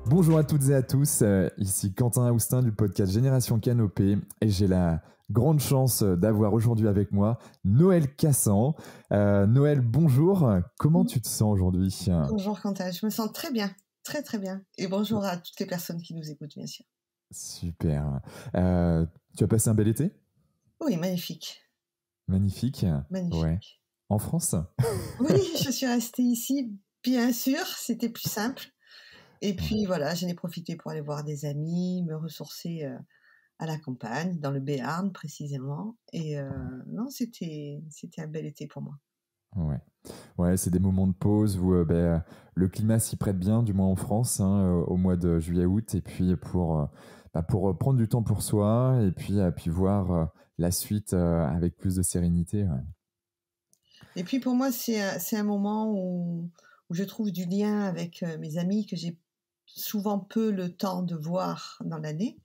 Bonjour à toutes et à tous, ici Quentin Aoustin du podcast Génération Canopée et j'ai la grande chance d'avoir aujourd'hui avec moi Noël Cassan. Noël, bonjour, comment tu te sens aujourd'hui? Bonjour Quentin, je me sens très bien, très très bien. Et bonjour à toutes les personnes qui nous écoutent, bien sûr. Super. Tu as passé un bel été? Oui, magnifique, Magnifique. Ouais. magnifique. En France? Oui, je suis restée ici, bien sûr, c'était plus simple. Et puis Ouais. voilà, j'en ai profité pour aller voir des amis, me ressourcer à la campagne, dans le Béarn précisément. Et non, c'était un bel été pour moi. Ouais. Ouais, c'est des moments de pause où le climat s'y prête bien, du moins en France, hein, au mois de juillet-août, et puis pour prendre du temps pour soi, et puis voir la suite avec plus de sérénité. Ouais. Et puis pour moi, c'est un moment où je trouve du lien avec mes amis que j'ai souvent peu le temps de voir dans l'année.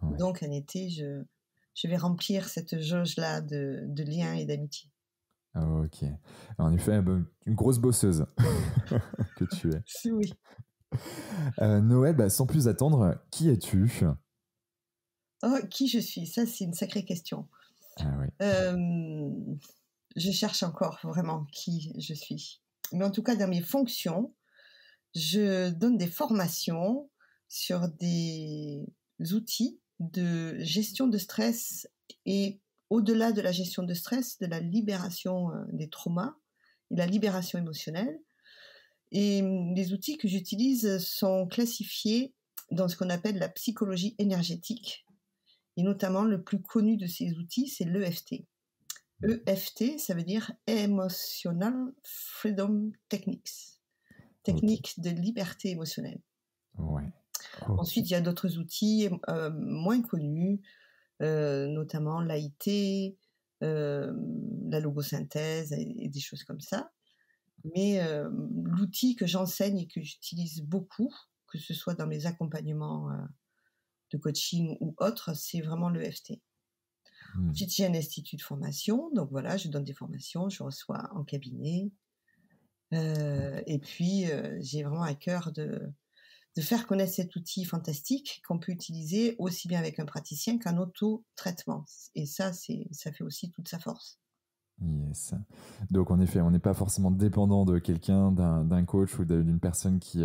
Ouais. Donc en été, je vais remplir cette jauge-là de liens et d'amitié. Ok. En effet, une grosse bosseuse que tu es. Oui. Noël, sans plus attendre, qui es-tu? Oh, qui je suis? Ça, c'est une sacrée question. Ah oui. Euh, je cherche encore vraiment qui je suis. Mais en tout cas, dans mes fonctions, je donne des formations sur des outils de gestion de stress et au-delà de la gestion de stress, de la libération des traumas et la libération émotionnelle. Et les outils que j'utilise sont classifiés dans ce qu'on appelle la psychologie énergétique. Et notamment, le plus connu de ces outils, c'est l'EFT. EFT, ça veut dire Emotional Freedom Techniques, Ok. technique de liberté émotionnelle. Ouais. Ok. Ensuite, il y a d'autres outils moins connus, notamment l'AIT, la logosynthèse et des choses comme ça. Mais l'outil que j'enseigne et que j'utilise beaucoup, que ce soit dans mes accompagnements de coaching ou autres, c'est vraiment l'EFT. Hmm. Ensuite, j'ai un institut de formation, donc voilà, je donne des formations, je reçois en cabinet. Et puis, j'ai vraiment à cœur de faire connaître cet outil fantastique qu'on peut utiliser aussi bien avec un praticien qu'un auto-traitement. Et ça, ça fait aussi toute sa force. Yes. Donc en effet, on n'est pas forcément dépendant de quelqu'un, d'un coach ou d'une personne qui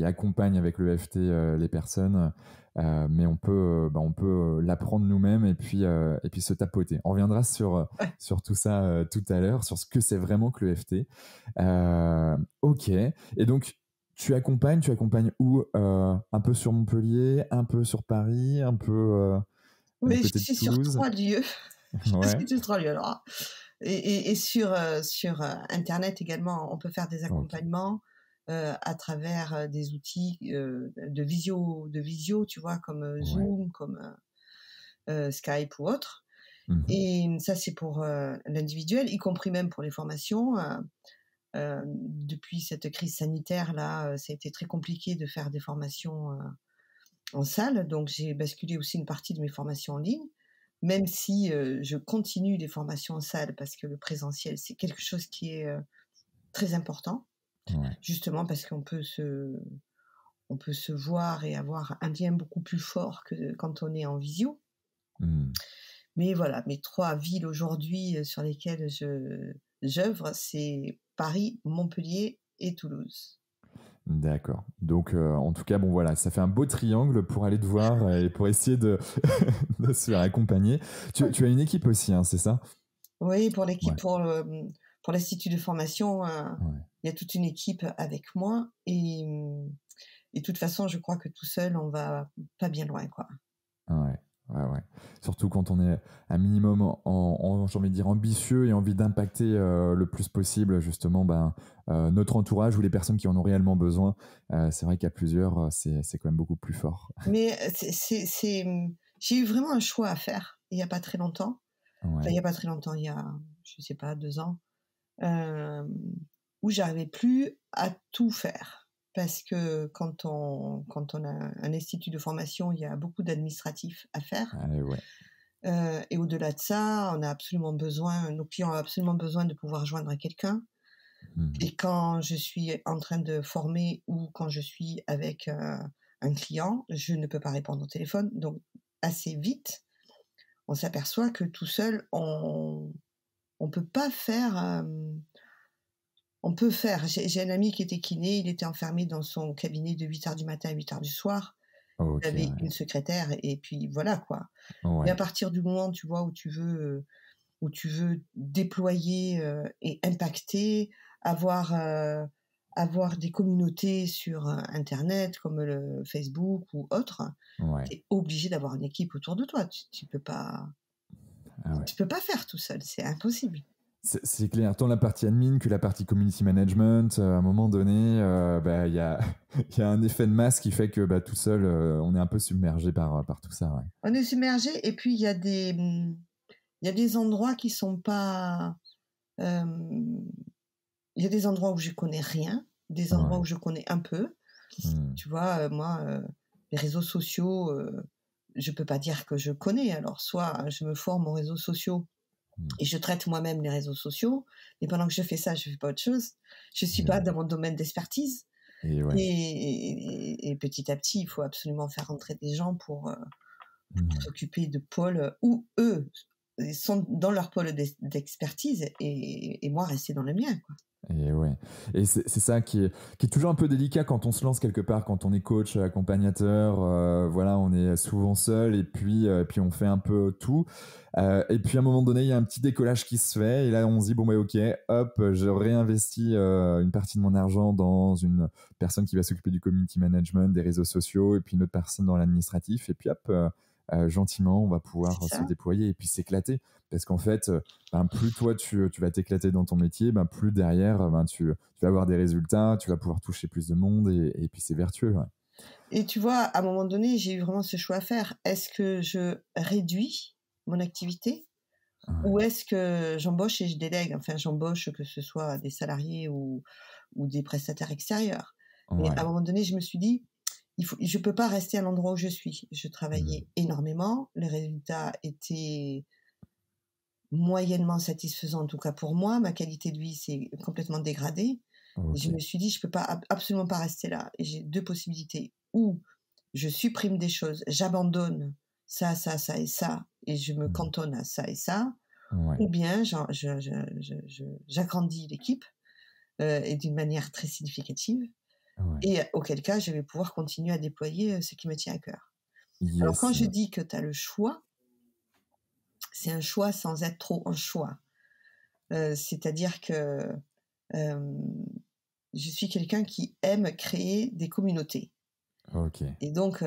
accompagne avec le FT les personnes, mais on peut l'apprendre nous-mêmes et puis se tapoter. On reviendra Ouais. sur tout ça tout à l'heure, sur ce que c'est vraiment que le FT. Ok. Et donc tu accompagnes où? Un peu sur Montpellier, un peu sur Paris, un peu du Oui, je côté de suis sur Toulouse. 3 lieux. Je Ouais. suis sur 3 lieux. Alors, et sur internet également, on peut faire des Ok. accompagnements à travers des outils de visio, tu vois, comme Ouais. Zoom, comme Skype ou autre. Mhm. Et ça, c'est pour l'individuel, y compris même pour les formations. Depuis cette crise sanitaire là, ça a été très compliqué de faire des formations en salle, donc j'ai basculé aussi une partie de mes formations en ligne, même si je continue les formations en salle parce que le présentiel, c'est quelque chose qui est très important, Ouais. justement parce on peut se voir et avoir un lien beaucoup plus fort que quand on est en visio. Hmm. Mais voilà, mes 3 villes aujourd'hui sur lesquelles j'œuvre, c'est Paris, Montpellier et Toulouse. D'accord. Donc, en tout cas, bon, voilà, ça fait un beau triangle pour aller te voir et pour essayer de, de se faire accompagner. Tu as une équipe aussi, hein, c'est ça? Oui, pour l'équipe, Ouais. pour l'institut de formation, Ouais. il y a toute une équipe avec moi et de toute façon, je crois que tout seul, on va pas bien loin, quoi. Ouais. Ouais, ouais. Surtout quand on est un minimum j'ai envie de dire ambitieux et envie d'impacter le plus possible justement notre entourage ou les personnes qui en ont réellement besoin. C'est vrai qu'à plusieurs, c'est quand même beaucoup plus fort. Mais j'ai eu vraiment un choix à faire il y a pas très longtemps. Enfin, il Ouais. y a pas très longtemps, il y a, je sais pas, 2 ans, hem, où j'arrivais plus à tout faire. Parce que quand on a un institut de formation, il y a beaucoup d'administratifs à faire. Allez, ouais. Et au-delà de ça, on a absolument besoin nos clients ont absolument besoin de pouvoir joindre quelqu'un. Mhm. Et quand je suis en train de former ou quand je suis avec un client, je ne peux pas répondre au téléphone. Donc, assez vite, on s'aperçoit que tout seul, on peut pas faire. On peut faire. J'ai un ami qui était kiné, il était enfermé dans son cabinet de 8 heures du matin à 8 heures du soir. Il Ok, avait ouais. une secrétaire et puis voilà quoi. Mais à Ouais, partir du moment, tu vois, où tu veux déployer, et impacter, avoir, avoir des communautés sur, internet comme le Facebook ou autre, ouais. tu es obligé d'avoir une équipe autour de toi. Ah ouais. Tu peux pas faire tout seul, c'est impossible. C'est clair, tant la partie admin que la partie community management, à un moment donné, bah, il y a un effet de masse qui fait que bah, tout seul, on est un peu submergé par tout ça. Ouais. On est submergé et puis il y a des endroits qui sont pas, hem, il y a des endroits où je connais rien, des endroits où Ouais. je connais un peu. Hmm. Tu vois, moi, les réseaux sociaux, je peux pas dire que je connais. Alors soit je me forme aux réseaux sociaux Hmm. et je traite moi-même les réseaux sociaux, mais pendant que je fais ça, je fais pas autre chose. Je suis Et pas ouais. dans mon domaine d'expertise Et ouais. et petit à petit, il faut absolument faire rentrer des gens pour Hmm. s'occuper de pôles où eux, ils sont dans leur pôle d'expertise et moi rester dans le mien, quoi. Et ouais. Et c'est ça qui est toujours un peu délicat quand on se lance quelque part, quand on est coach, accompagnateur, voilà, on est souvent seul et puis on fait un peu tout. Et puis à un moment donné, il y a un petit décollage qui se fait et là on se dit bon bah ok, hop, je réinvestis une partie de mon argent dans une personne qui va s'occuper du community management, des réseaux sociaux et puis une autre personne dans l'administratif et puis hop, gentiment on va C'est pouvoir se ça, déployer et puis s'éclater parce qu'en fait ben, plus toi tu vas t'éclater dans ton métier, ben, plus derrière ben, tu vas avoir des résultats, tu vas pouvoir toucher plus de monde et puis c'est vertueux. Ouais. et tu vois, à un moment donné, j'ai eu vraiment ce choix à faire. Est-ce que je réduis mon activité ou Ouais. est-ce que j'embauche et je délègue? Enfin, j'embauche que ce soit des salariés ou des prestataires extérieurs. Mais à un Ouais. moment donné, je me suis dit: je peux pas rester à l'endroit où je suis». Je Mm. travaillais énormément, les résultats étaient moyennement satisfaisants, en tout cas pour moi. Ma qualité de vie s'est complètement dégradée et Ok. je me suis dit: «Je peux pas absolument pas rester là» et j'ai 2 possibilités. Ou je supprime des choses, j'abandonne ça et ça et je me Mm. cantonne à ça et ça, Ouais. ou bien j'agrandis l'équipe, et d'une manière très significative Ouais. et auquel cas je vais pouvoir continuer à déployer, ce qui me tient à cœur. Alors quand Yes. je dis que tu as le choix, c'est un choix sans être trop un choix. C'est-à-dire que, hem, je suis quelqu'un qui aime créer des communautés Ok. et donc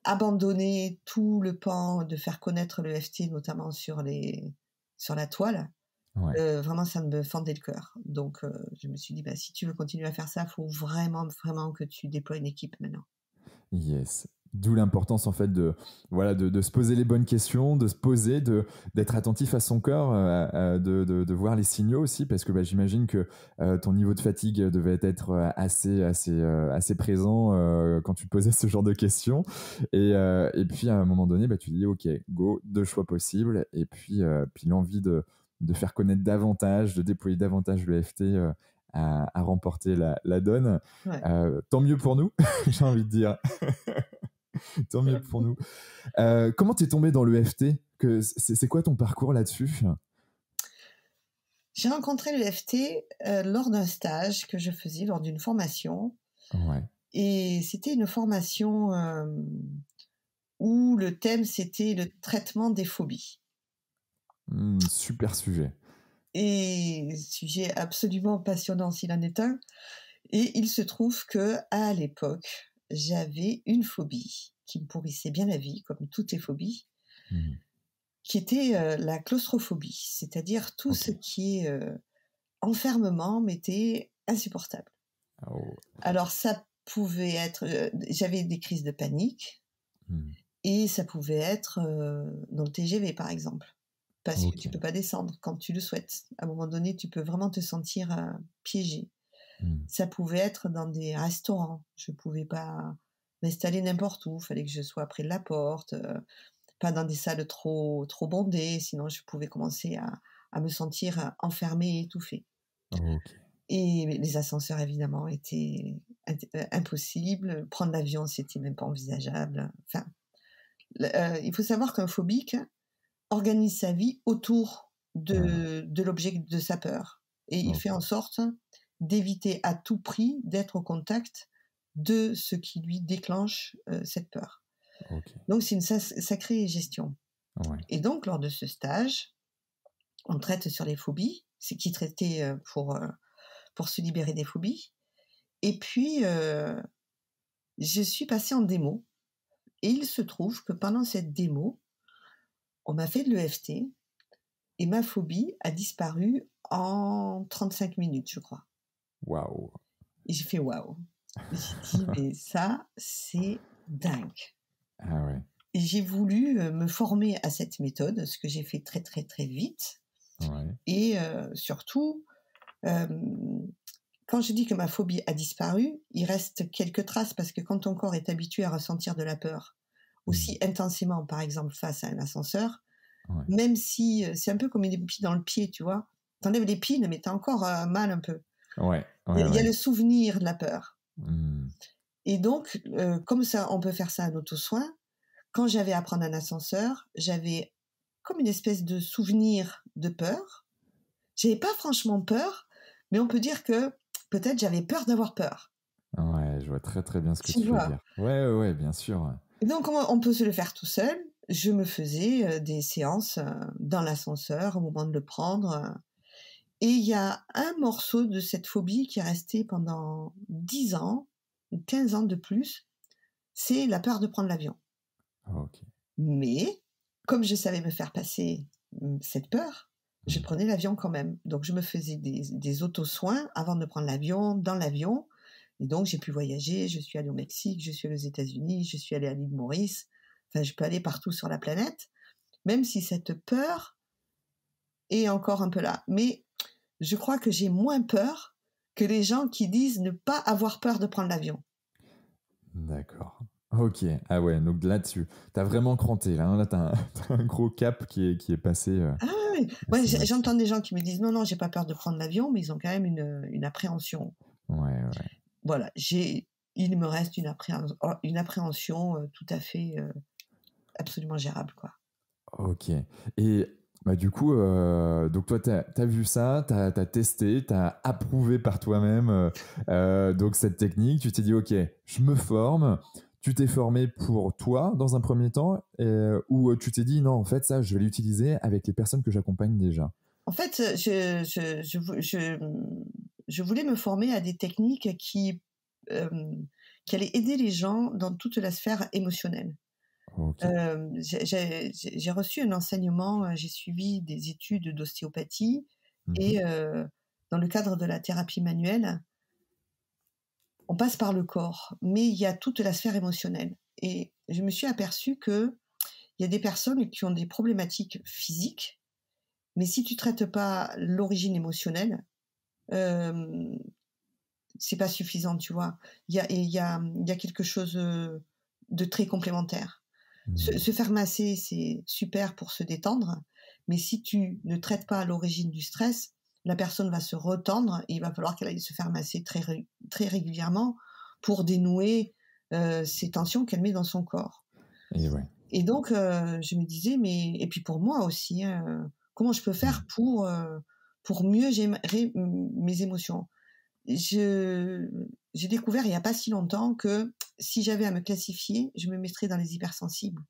abandonner tout le pan de faire connaître le FT, notamment sur la toile, Ouais. vraiment ça me fendait le cœur. Donc je me suis dit: «Bah, si tu veux continuer à faire ça, il faut vraiment, vraiment que tu déploies une équipe maintenant». Yes. D'où l'importance en fait de voilà de se poser les bonnes questions, de se poser, d'être attentif à son corps, de voir les signaux aussi parce que bah, j'imagine que ton niveau de fatigue devait être assez présent quand tu te posais ce genre de questions et puis à un moment donné bah, tu dis ok go deux choix possibles et puis l'envie de faire connaître davantage, de déployer davantage le FT à remporter la donne. Ouais. Tant mieux pour nous, j'ai envie de dire. Tant mieux pour nous. Comment t'es tombé dans le FT c'est quoi ton parcours là-dessus? J'ai rencontré le FT, lors d'un stage que je faisais lors d'une formation Ouais. et c'était une formation, où le thème c'était le traitement des phobies Super sujet. et sujet absolument passionnant s'il en est un et il se trouve que à l'époque, j'avais une phobie qui me pourrissait bien la vie comme toutes les phobies, Mhm. qui était, la claustrophobie. C'est-à-dire tout Ok. ce qui est, enfermement m'était insupportable. Oh. Alors ça pouvait être, j'avais des crises de panique Mhm. et ça pouvait être, dans le TGV par exemple. Parce que Ok. tu peux pas descendre quand tu le souhaites. À un moment donné, tu peux vraiment te sentir, piégé. Mhm. Ça pouvait être dans des restaurants. Je pouvais pas m'installer n'importe où, fallait que je sois près de la porte, pas dans des salles trop bondées, sinon je pouvais commencer à me sentir, enfermée et étouffée. Ok. Et les ascenseurs, évidemment, étaient impossibles. Prendre l'avion, c'était même pas envisageable. Enfin, il faut savoir qu'un phobique organise sa vie autour de l'objet de sa peur. Et il fait en sorte d'éviter à tout prix d'être au contact de ce qui lui déclenche cette peur. Donc, c'est une sacrée gestion. Et donc, lors de ce stage, on traite sur les phobies, c'est qui traitait pour se libérer des phobies. Et puis, je suis passée en démo. Et il se trouve que pendant cette démo, on m'a fait de l'EFT et ma phobie a disparu en 35 minutes, je crois. Waouh! Et j'ai fait waouh. J'ai dit, mais ça, c'est dingue. Ah ouais. Et j'ai voulu me former à cette méthode, ce que j'ai fait très, très, très vite. Ouais. Et surtout, quand je dis que ma phobie a disparu, il reste quelques traces parce que quand ton corps est habitué à ressentir de la peur aussi intensément, par exemple face à un ascenseur, même si c'est un peu comme une épine dans le pied, tu vois. T'enlèves l'épine, mais t'as encore mal un peu. Il y a le souvenir de la peur. Et donc, comme ça, on peut faire ça en auto-soin. Quand j'avais à prendre un ascenseur, j'avais comme une espèce de souvenir de peur. J'avais pas franchement peur, mais on peut dire que peut-être j'avais peur d'avoir peur. Ouais, je vois très très bien ce que tu veux dire. Ouais, bien sûr. Et donc, on peut se le faire tout seul. Je me faisais des séances dans l'ascenseur au moment de le prendre. Et il y a un morceau de cette phobie qui est resté pendant 10 ans, ou 15 ans de plus, c'est la peur de prendre l'avion. Mais, comme je savais me faire passer cette peur, je prenais l'avion quand même. Donc, je me faisais des auto-soins avant de prendre l'avion, dans l'avion. Et donc, j'ai pu voyager. Je suis allée au Mexique, je suis allée aux États-Unis, je suis allée à l'île Maurice. Enfin, je peux aller partout sur la planète, même si cette peur est encore un peu là. Mais je crois que j'ai moins peur que les gens qui disent ne pas avoir peur de prendre l'avion. D'accord. Ok. Ah ouais, donc là-dessus, t'as vraiment cranté. Là t'as un gros cap qui est passé. Ah oui, ouais, j'entends des gens qui me disent non, j'ai pas peur de prendre l'avion, mais ils ont quand même une appréhension. Ouais. Voilà, il me reste une appréhension tout à fait absolument gérable, quoi. Ok. Et bah, du coup, donc toi, t'as vu ça, t'as testé, t'as approuvé par toi-même donc cette technique. Tu t'es dit, ok, je me forme. Tu t'es formé pour toi dans un premier temps ou tu t'es dit, non, en fait, ça, je vais l'utiliser avec les personnes que j'accompagne déjà? En fait, je voulais me former à des techniques qui allaient aider les gens dans toute la sphère émotionnelle. J'ai reçu un enseignement, j'ai suivi des études d'ostéopathie et dans le cadre de la thérapie manuelle, on passe par le corps, mais il y a toute la sphère émotionnelle. Et je me suis aperçue qu'il y a des personnes qui ont des problématiques physiques, mais si tu traites pas l'origine émotionnelle, c'est pas suffisant, tu vois. Il y a quelque chose de très complémentaire. Se faire masser, c'est super pour se détendre, mais si tu ne traites pas l'origine du stress, la personne va se retendre et il va falloir qu'elle aille se faire masser très régulièrement pour dénouer ces tensions qu'elle met dans son corps. Et donc, je me disais, et puis pour moi aussi, comment je peux faire pour mieux gérer mes émotions? J'ai découvert il n'y a pas si longtemps que si j'avais à me classifier, je me mettrais dans les hypersensibles.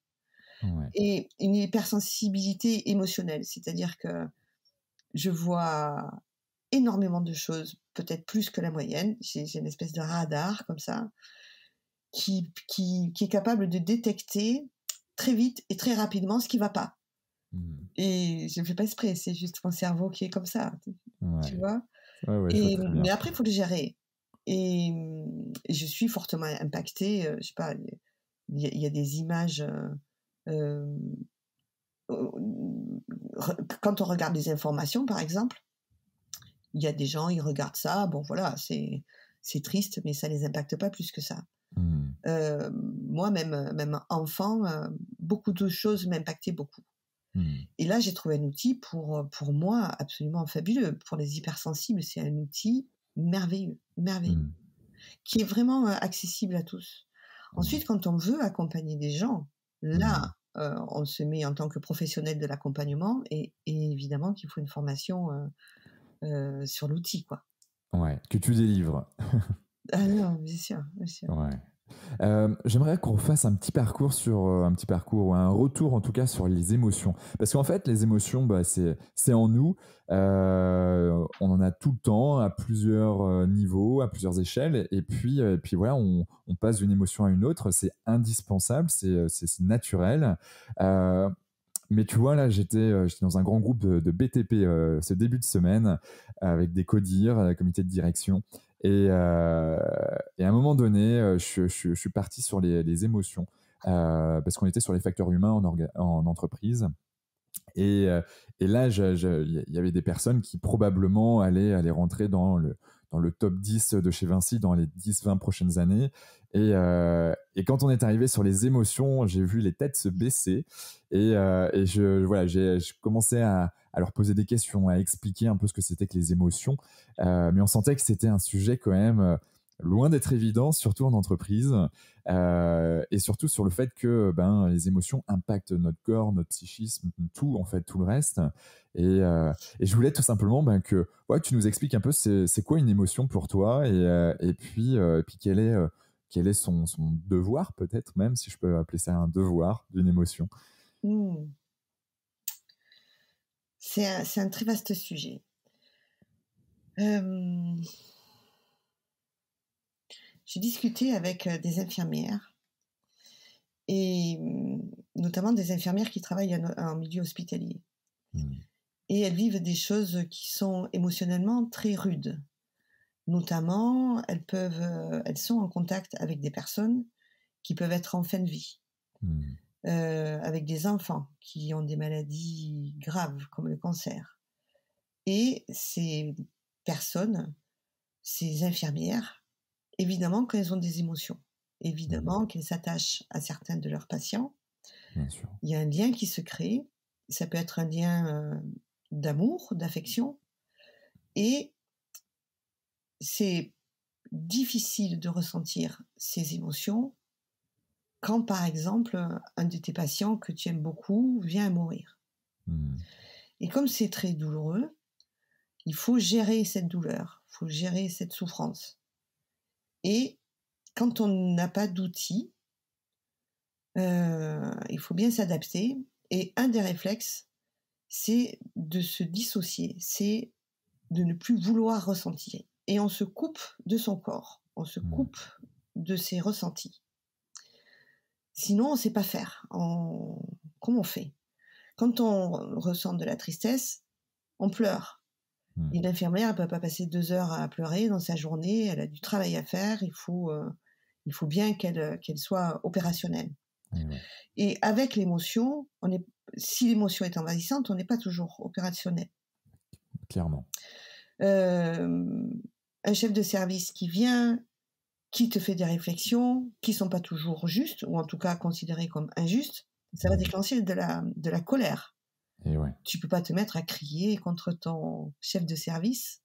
Et une hypersensibilité émotionnelle, c'est-à-dire que je vois énormément de choses, peut-être plus que la moyenne. J'ai une espèce de radar comme ça qui est capable de détecter très vite et très rapidement ce qui ne va pas. Et je ne fais pas exprès, c'est juste mon cerveau qui est comme ça, tu vois. Mais après, il faut le gérer. Et je suis fortement impactée. Je sais pas, il y a des images. Quand on regarde les informations, par exemple, il y a des gens, ils regardent ça. Bon, voilà, c'est triste, mais ça les impacte pas plus que ça. Moi, même enfant, beaucoup de choses m'impactaient beaucoup. Et là, j'ai trouvé un outil pour moi absolument fabuleux. Pour les hypersensibles, c'est un outil merveilleux, merveilleux, Mmh. qui est vraiment accessible à tous. Ouais. Ensuite, quand on veut accompagner des gens, Mmh. là, on se met en tant que professionnel de l'accompagnement et évidemment qu'il faut une formation sur l'outil, quoi. Ouais, que tu délivres. Ah non, bien sûr, bien sûr. Ouais. J'aimerais qu'on fasse un petit parcours sur un petit parcours ou un retour en tout cas sur les émotions. Parce qu'en fait, les émotions, bah, c'est en nous. On en a tout le temps, à plusieurs niveaux, à plusieurs échelles. Et puis voilà, on passe d'une émotion à une autre. C'est indispensable, c'est naturel. Euh, mais tu vois, là, j'étais dans un grand groupe de BTP ce début de semaine avec des CODIR, comité de direction. Et à un moment donné, je suis parti sur les émotions parce qu'on était sur les facteurs humains en entreprise. Et, euh, et là, il y avait des personnes qui probablement allaient rentrer dans le top 10 de chez Vinci dans les 10-20 prochaines années. Et quand on est arrivé sur les émotions, j'ai vu les têtes se baisser. Voilà, je commençais à leur poser des questions, à expliquer un peu ce que c'était que les émotions. Mais on sentait que c'était un sujet quand même loin d'être évident, surtout en entreprise. Et surtout sur le fait que les émotions impactent notre corps, notre psychisme, tout en fait, tout le reste. Et je voulais tout simplement que ouais, tu nous expliques un peu c'est quoi une émotion pour toi et puis quel est son devoir peut-être même si je peux appeler ça un devoir d'une émotion. Mmh. C'est un très vaste sujet. Hem, j'ai discuté avec, des infirmières et notamment des infirmières qui travaillent en milieu hospitalier Mm. et elles vivent des choses qui sont émotionnellement très rudes. Notamment, elles sont en contact avec des personnes qui peuvent être en fin de vie, Mm. avec des enfants qui ont des maladies graves comme le cancer et ces personnes, ces infirmières, évidemment qu'elles ont des émotions, Mm. évidemment qu'elles s'attachent à certains de leurs patients. Bien sûr. Il y a un lien qui se crée, ça peut être un lien, d'amour, d'affection et c'est difficile de ressentir ces émotions quand, par exemple, un de tes patients que tu aimes beaucoup vient à mourir. Mm. Et comme c'est très douloureux, il faut gérer cette douleur, il faut gérer cette souffrance. Et quand on n'a pas d'outils, il faut bien s'adapter. Et un des réflexes, c'est de se dissocier, c'est de ne plus vouloir ressentir. Et on se coupe de son corps, on se Mm. coupe de ses ressentis. Sinon, on ne sait pas faire. Comment on fait? Quand on ressent de la tristesse, on pleure. Mm. Et l'infirmière, elle ne peut pas passer 2 heures à pleurer dans sa journée, elle a du travail à faire, il faut bien qu'elle soit opérationnelle. Et ouais, Et avec l'émotion, si l'émotion est envahissante, on n'est pas toujours opérationnel. clairement. Un chef de service qui vient, qui te fait des réflexions qui sont pas toujours justes, ou en tout cas considérées comme injustes, ça va Mm. déclencher de la colère. Et ouais. Tu peux pas te mettre à crier contre ton chef de service.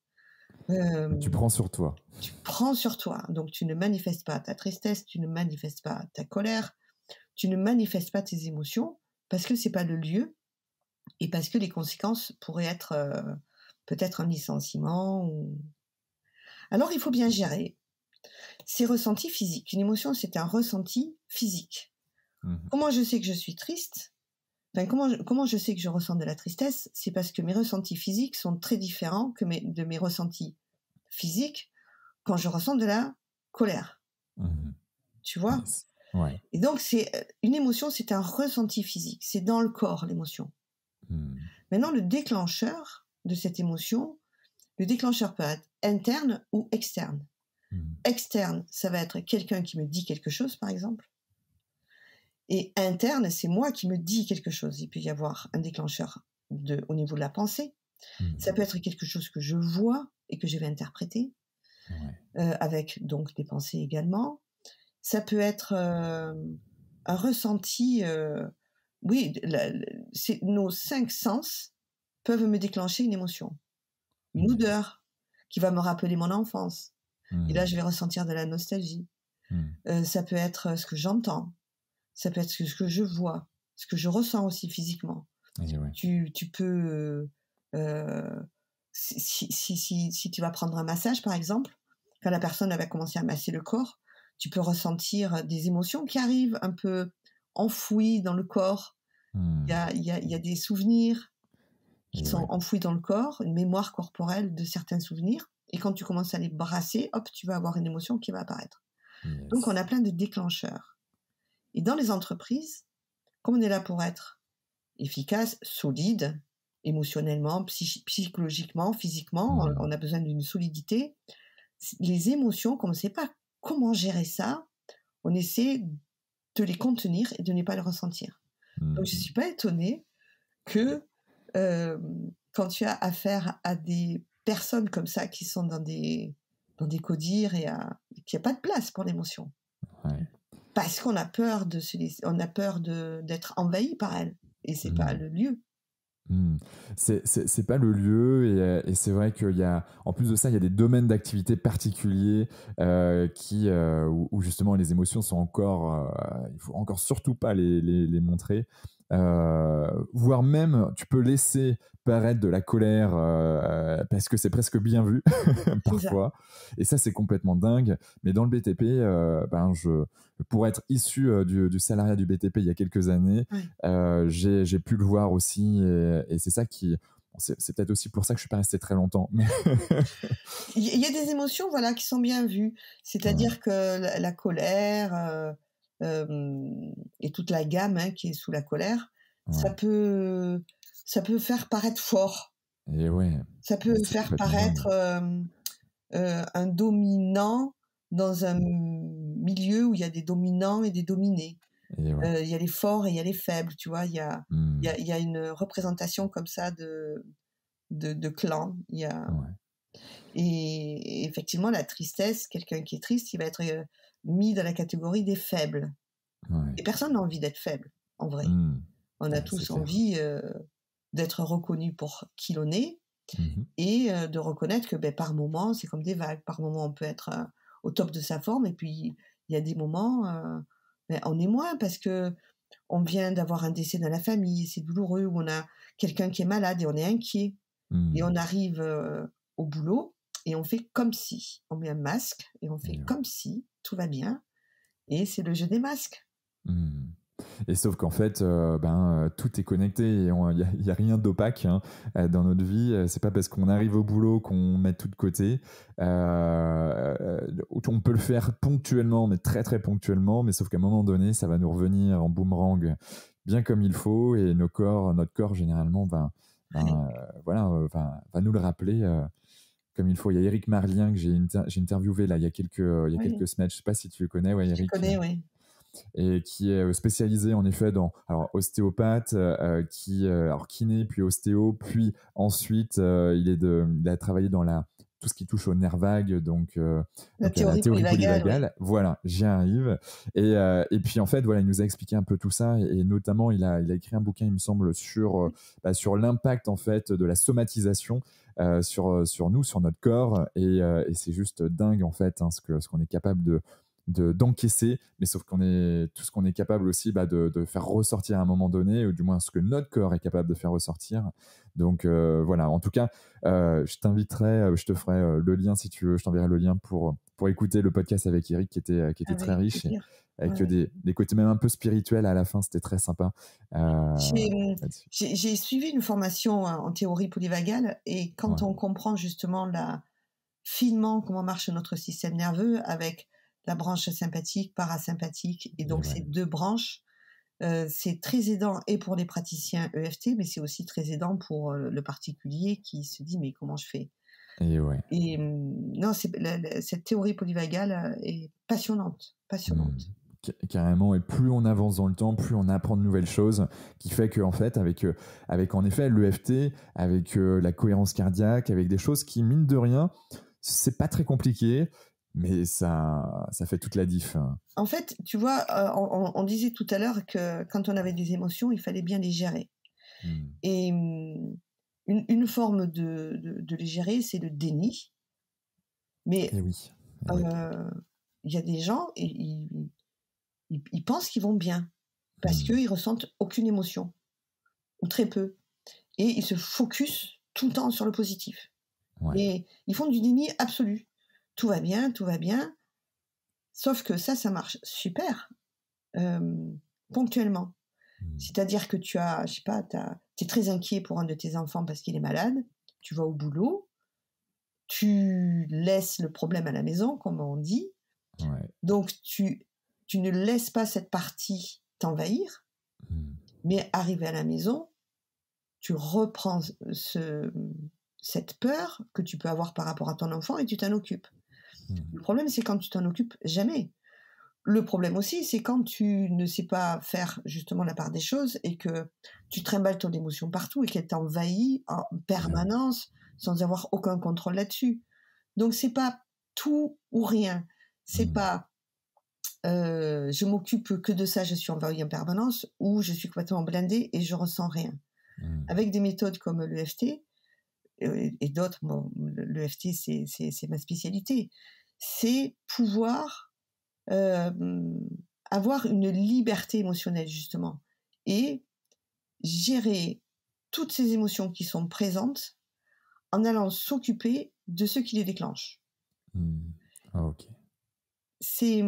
Mais tu Euh, prends sur toi. tu prends sur toi, donc tu ne manifestes pas ta tristesse, tu ne manifestes pas ta colère, tu ne manifestes pas tes émotions parce que c'est pas le lieu et parce que les conséquences pourraient être peut-être un licenciement. Alors il faut bien gérer ces ressentis physiques. Une émotion, c'est un ressenti physique. Mm. Comment je sais que je suis triste? Enfin, comment je sais que je ressens de la tristesse? C'est parce que mes ressentis physiques sont très différents de mes ressentis physiques quand je ressens de la colère. Mm. Tu vois? Yes. Ouais. Et donc, une émotion, c'est un ressenti physique. C'est dans le corps, l'émotion. Mm. Maintenant, le déclencheur de cette émotion, le déclencheur peut être interne ou externe. Mm. Externe, ça va être quelqu'un qui me dit quelque chose, par exemple. Et interne, c'est moi qui me dis quelque chose. Il peut y avoir un déclencheur au niveau de la pensée. Mm. Ça peut être quelque chose que je vois et que je vais interpréter, Ouais. avec donc des pensées également. Ça peut être un ressenti. Oui, nos 5 sens peuvent me déclencher une émotion. Une Yes. odeur. qui va me rappeler mon enfance. Et là, Mmh. je vais ressentir de la nostalgie. Mmh. Ça peut être ce que j'entends, ça peut être ce que je vois, ce que je ressens aussi physiquement. Et ouais. Tu peux, si tu vas prendre un massage, par exemple, quand la personne elle va commencer à masser le corps, tu peux ressentir des émotions qui arrivent un peu enfouies dans le corps. Mmh. Il y a des souvenirs qui Et sont ouais. enfouis dans le corps, une mémoire corporelle de certains souvenirs. Et quand tu commences à les brasser, hop, tu vas avoir une émotion qui va apparaître. Donc, on Yes. a plein de déclencheurs. Et dans les entreprises, comme on est là pour être efficace, solide, émotionnellement, psychologiquement, physiquement, Mmh. on a besoin d'une solidité. Les émotions, comme on ne sait pas comment gérer ça, on essaie de les contenir et de ne pas les ressentir. Donc, je ne Mmh. suis pas étonnée que euh, quand tu as affaire à des personnes comme ça qui sont dans des codires et qu'il n'y a pas de place pour l'émotion. Ouais. Parce qu'on a peur on a peur d'être envahi par elle. Et c'est pas Mmh. le lieu. Mmh. C'est pas le lieu et c'est vrai qu'il y a en plus de ça il y a des domaines d'activité particuliers où justement les émotions sont encore il faut encore surtout pas les montrer. Voire même tu peux laisser paraître de la colère parce que c'est presque bien vu C'est ça. parfois et ça c'est complètement dingue, mais dans le BTP pour être issu du salariat du BTP il y a quelques années, Ouais. j'ai pu le voir aussi et c'est ça qui c'est peut-être aussi pour ça que je suis pas resté très longtemps mais Il y a des émotions, voilà, qui sont bien vues. ouais, C'est-à-dire que la colère, et toute la gamme, hein, qui est sous la colère, ça ouais, peut ça peut faire paraître fort. et ouais, Ça peut c'est faire complètement dingue paraître, un dominant dans un milieu où il y a des dominants et des dominés. et ouais. Il y a les forts et il y a les faibles, tu vois? Mmh. Il y a une représentation comme ça de clan. Il y a Ouais, et effectivement, la tristesse, quelqu'un qui est triste, il va être, mis dans la catégorie des faibles ouais. et personne n'a envie d'être faible, en vrai. Mmh. On a Ouais, c'est tous clair. envie, d'être reconnus pour qui l'on est Mmh. et de reconnaître que, beh, par moments, c'est comme des vagues. Par moments, on peut être, au top de sa forme et puis il y a des moments, beh, on est moins parce qu'on vient d'avoir un décès dans la famille, c'est douloureux, ou on a quelqu'un qui est malade et on est inquiet et Mmh. on arrive, au boulot et on fait comme si. On met un masque et on fait Et ouais. comme si tout va bien et c'est le jeu des masques. Mmh. Et sauf qu'en fait, tout est connecté et il y a rien d'opaque hein, dans notre vie. C'est pas parce qu'on arrive au boulot qu'on met tout de côté. On peut le faire ponctuellement, mais très très ponctuellement, mais sauf qu'à un moment donné, ça va nous revenir en boomerang bien comme il faut et notre corps généralement, Ouais, va nous le rappeler comme il faut. Il y a Eric Marlien que j'ai interviewé là il y a oui, quelques semaines. Je sais pas si tu le connais, ouais, je Eric. connais, oui. Et qui est spécialisé en effet dans alors ostéopathe, alors kiné, puis ostéo, puis ensuite il a travaillé dans tout ce qui touche aux nerfs vagues, La donc à la théorie théorie polyvagale, oui. polyvagale. Voilà, j'y arrive. Et puis en fait, voilà, il nous a expliqué un peu tout ça, et notamment il a écrit un bouquin, il me semble, sur l'impact en fait de la somatisation sur nous, sur notre corps, et c'est juste dingue en fait hein, ce qu'on est capable d'encaisser, mais sauf qu'on est tout ce qu'on est capable aussi de faire ressortir à un moment donné, ou du moins ce que notre corps est capable de faire ressortir. Donc voilà, en tout cas, je te ferai le lien si tu veux, je t'enverrai le lien pour écouter le podcast avec Eric qui était très Avec riche, plaisir. avec Ouais, ouais. des côtés même un peu spirituels à la fin, c'était très sympa J'ai, là-dessus. j'ai suivi une formation en théorie polyvagale et quand Ouais, on comprend justement finement comment marche notre système nerveux avec la branche sympathique, parasympathique et et donc ces ouais, 2 branches, c'est très aidant et pour les praticiens EFT, mais c'est aussi très aidant pour, le particulier qui se dit: «Mais comment je fais?» et ouais. Et non, c'est cette théorie polyvagale, est passionnante, Hmm. passionnante. Carrément, et plus on avance dans le temps, plus on apprend de nouvelles choses, qui fait que en fait, avec en effet l'EFT, avec la cohérence cardiaque, avec des choses qui, mine de rien, c'est pas très compliqué, mais ça fait toute la diff. En fait, tu vois, on disait tout à l'heure que quand on avait des émotions, il fallait bien les gérer Hmm. et une forme de les gérer, c'est le déni. Mais Et oui. Et oui. il y a des gens, ils pensent qu'ils vont bien parce qu'ils ressentent aucune émotion ou très peu. Et ils se focus tout le temps sur le positif. Ouais. Et ils font du déni absolu. Tout va bien, tout va bien. Sauf que ça marche super ponctuellement. C'est-à-dire que tu as, je sais pas, tu es très inquiet pour un de tes enfants parce qu'il est malade. Tu vas au boulot. Tu laisses le problème à la maison, comme on dit. Ouais. Donc, tu ne laisses pas cette partie t'envahir. Mais arrivé à la maison, tu reprends cette peur que tu peux avoir par rapport à ton enfant et tu t'en occupes. Le problème, c'est quand tu t'en occupes jamais. Le problème aussi, c'est quand tu ne sais pas faire justement la part des choses et que tu trimbales ton émotion partout et qu'elle t'envahit en permanence sans avoir aucun contrôle là-dessus. Donc, c'est pas tout ou rien. C'est pas je m'occupe que de ça, je suis envahie en permanence, ou je suis complètement blindée et je ressens rien. Avec des méthodes comme l'EFT et d'autres, bon, l'EFT c'est ma spécialité, c'est pouvoir avoir une liberté émotionnelle justement et gérer toutes ces émotions qui sont présentes en allant s'occuper de ce qui les déclenche. Ok. C'est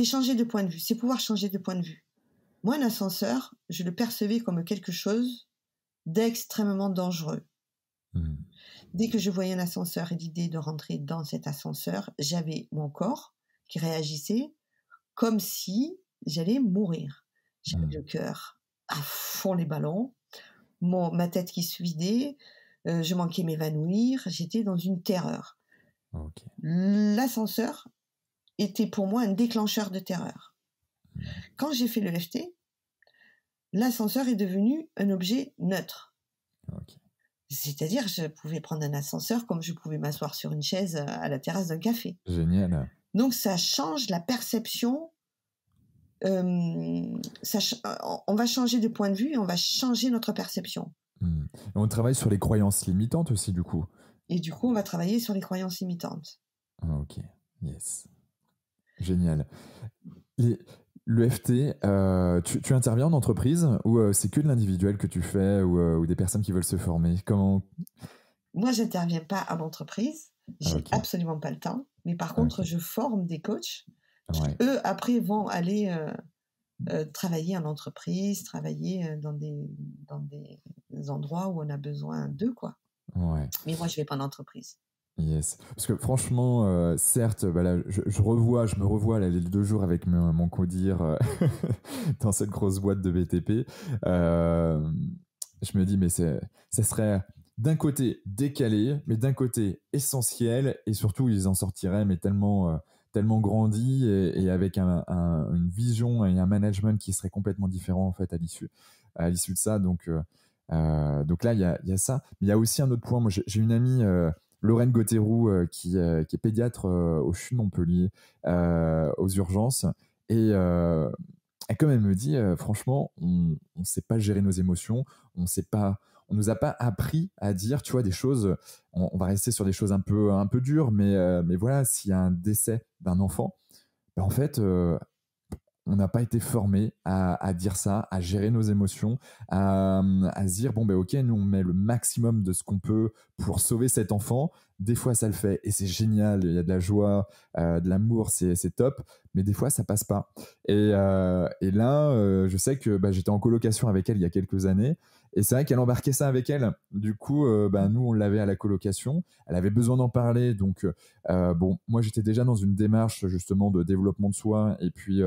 changer de point de vue, c'est pouvoir changer de point de vue. Moi, un ascenseur, je le percevais comme quelque chose d'extrêmement dangereux. Dès que je voyais un ascenseur et l'idée de rentrer dans cet ascenseur, j'avais mon corps qui réagissait comme si j'allais mourir. J'avais le cœur à fond les ballons, ma tête qui se vidait, je manquais m'évanouir, j'étais dans une terreur. Okay. L'ascenseur était pour moi un déclencheur de terreur. Quand j'ai fait le l'EFT, l'ascenseur est devenu un objet neutre. Okay. C'est-à-dire, je pouvais prendre un ascenseur comme je pouvais m'asseoir sur une chaise à la terrasse d'un café. Génial. Donc, ça change la perception. On va changer de point de vue et on va changer notre perception. On travaille sur les croyances limitantes aussi, du coup. Et du coup, on va travailler sur les croyances limitantes. Ok, yes. Génial. L'EFT, tu interviens en entreprise ou c'est que de l'individuel que tu fais ou des personnes qui veulent se former? Comment... Moi, je n'interviens pas en entreprise. J'ai absolument pas le temps. Mais par contre, je forme des coachs qui, eux, après, vont aller travailler en entreprise, travailler dans des endroits où on a besoin d'eux, quoi. Ouais. Mais moi, je vais pas en entreprise. Yes. Parce que franchement, certes, bah là, je me revois là, les 2 jours avec mon codir dans cette grosse boîte de BTP. Je me dis, mais ça serait d'un côté décalé, mais d'un côté essentiel, et surtout, ils en sortiraient, mais tellement grandi et avec une vision et un management qui serait complètement différent en fait à l'issue de ça. Donc là, il y a ça. Mais il y a aussi un autre point. Moi, j'ai une amie... Lorraine Gauthierou, qui est pédiatre au CHU de Montpellier, aux urgences. Et comme elle me dit, franchement, on ne sait pas gérer nos émotions, on nous a pas appris à dire, tu vois, des choses. On va rester sur des choses un peu dures, mais voilà, s'il y a un décès d'un enfant, ben en fait, on n'a pas été formé à dire ça, à gérer nos émotions, à se dire, bon, ben ok, nous, on met le maximum de ce qu'on peut pour sauver cet enfant. Des fois, ça le fait et c'est génial. Il y a de la joie, de l'amour, c'est top. Mais des fois, ça passe pas. Et là, je sais que j'étais en colocation avec elle il y a quelques années. Et c'est vrai qu'elle embarquait ça avec elle. Du coup, nous, on l'avait à la colocation. Elle avait besoin d'en parler. Donc, moi, j'étais déjà dans une démarche justement de développement de soi et puis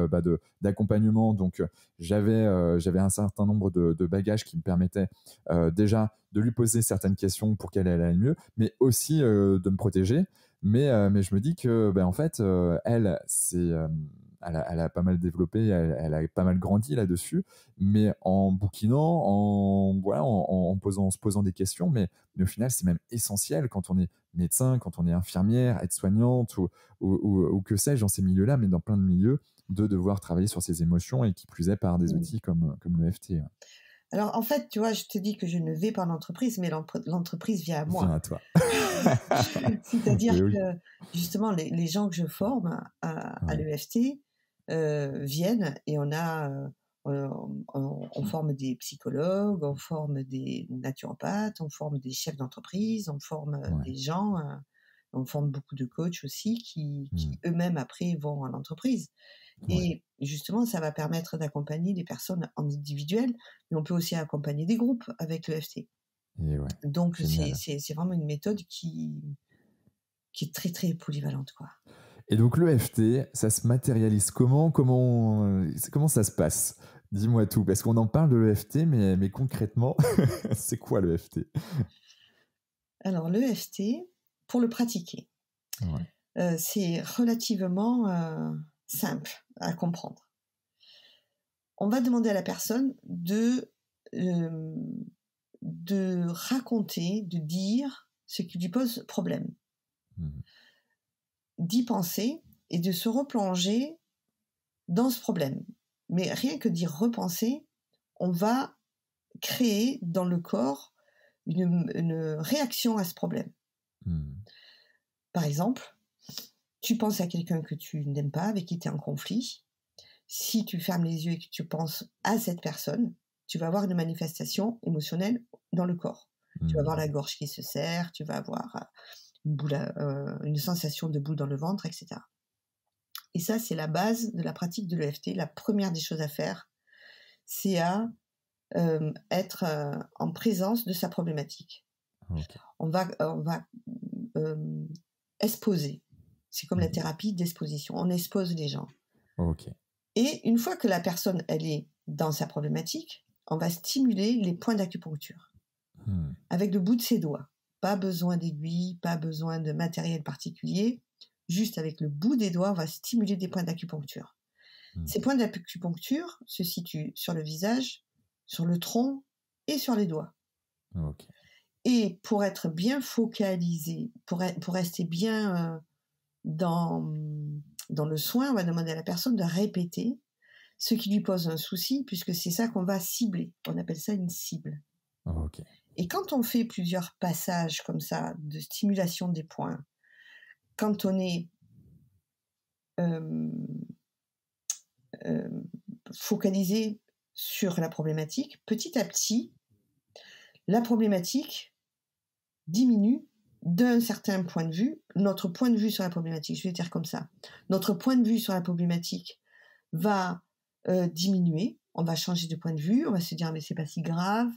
d'accompagnement. Donc, j'avais un certain nombre de bagages qui me permettaient déjà de lui poser certaines questions pour qu'elle aille mieux, mais aussi de me protéger. Mais je me dis que, en fait, elle, elle a pas mal développé, elle a pas mal grandi là-dessus, mais en bouquinant, en se posant des questions, mais au final, c'est même essentiel quand on est médecin, quand on est infirmière, aide-soignante ou que sais-je dans ces milieux-là, mais dans plein de milieux, de devoir travailler sur ses émotions et qui plus est par des outils comme l'EFT. Alors, en fait, tu vois, je te dis que je ne vais pas en entreprise, mais l'entreprise vient à moi. Viens à toi. C'est-à-dire Oui, oui. que justement, les gens que je forme à Ouais. l'EFT viennent et on forme des psychologues, on forme des naturopathes, on forme des chefs d'entreprise, on forme Ouais. des gens, on forme beaucoup de coachs aussi qui Mmh. eux-mêmes après vont en entreprise. Ouais. Et justement, ça va permettre d'accompagner des personnes en individuel, mais on peut aussi accompagner des groupes avec l'EFT. Et ouais. Donc Génial. c'est vraiment une méthode qui est très, très polyvalente, quoi. Et donc l'EFT, ça se matérialise comment? Comment ça se passe? Dis-moi tout, parce qu'on en parle de l'EFT, mais concrètement, c'est quoi l'EFT? Alors l'EFT, pour le pratiquer, Ouais. c'est relativement, simple à comprendre. On va demander à la personne de raconter, de dire ce qui lui pose problème, Mmh. d'y penser et de se replonger dans ce problème. Mais rien que d'y repenser, on va créer dans le corps une réaction à ce problème. Mmh. Par exemple, tu penses à quelqu'un que tu n'aimes pas, avec qui tu es en conflit. Si tu fermes les yeux et que tu penses à cette personne, tu vas avoir une manifestation émotionnelle dans le corps. Tu vas avoir la Mmh. gorge qui se serre, tu vas avoir une sensation de boule dans le ventre, etc. Et ça, c'est la base de la pratique de l'EFT. La première des choses à faire, c'est à être en présence de sa problématique. OK. On va euh, exposer. C'est comme la Mmh. thérapie d'exposition. On expose les gens. OK. Et une fois que la personne, elle est dans sa problématique, on va stimuler les points d'acupuncture Mmh. avec le bout de ses doigts. Pas besoin d'aiguille, pas besoin de matériel particulier. Juste avec le bout des doigts, on va stimuler des points d'acupuncture. Mmh. Ces points d'acupuncture se situent sur le visage, sur le tronc et sur les doigts. OK. Et pour être bien focalisé, pour rester bien dans, dans le soin, on va demander à la personne de répéter ce qui lui pose un souci, puisque c'est ça qu'on va cibler. On appelle ça une cible. OK. Et quand on fait plusieurs passages comme ça de stimulation des points, quand on est euh, euh, focalisé sur la problématique, petit à petit, la problématique diminue d'un certain point de vue. Notre point de vue sur la problématique, je vais dire comme ça, notre point de vue sur la problématique va diminuer, on va changer de point de vue, on va se dire mais c'est pas si grave,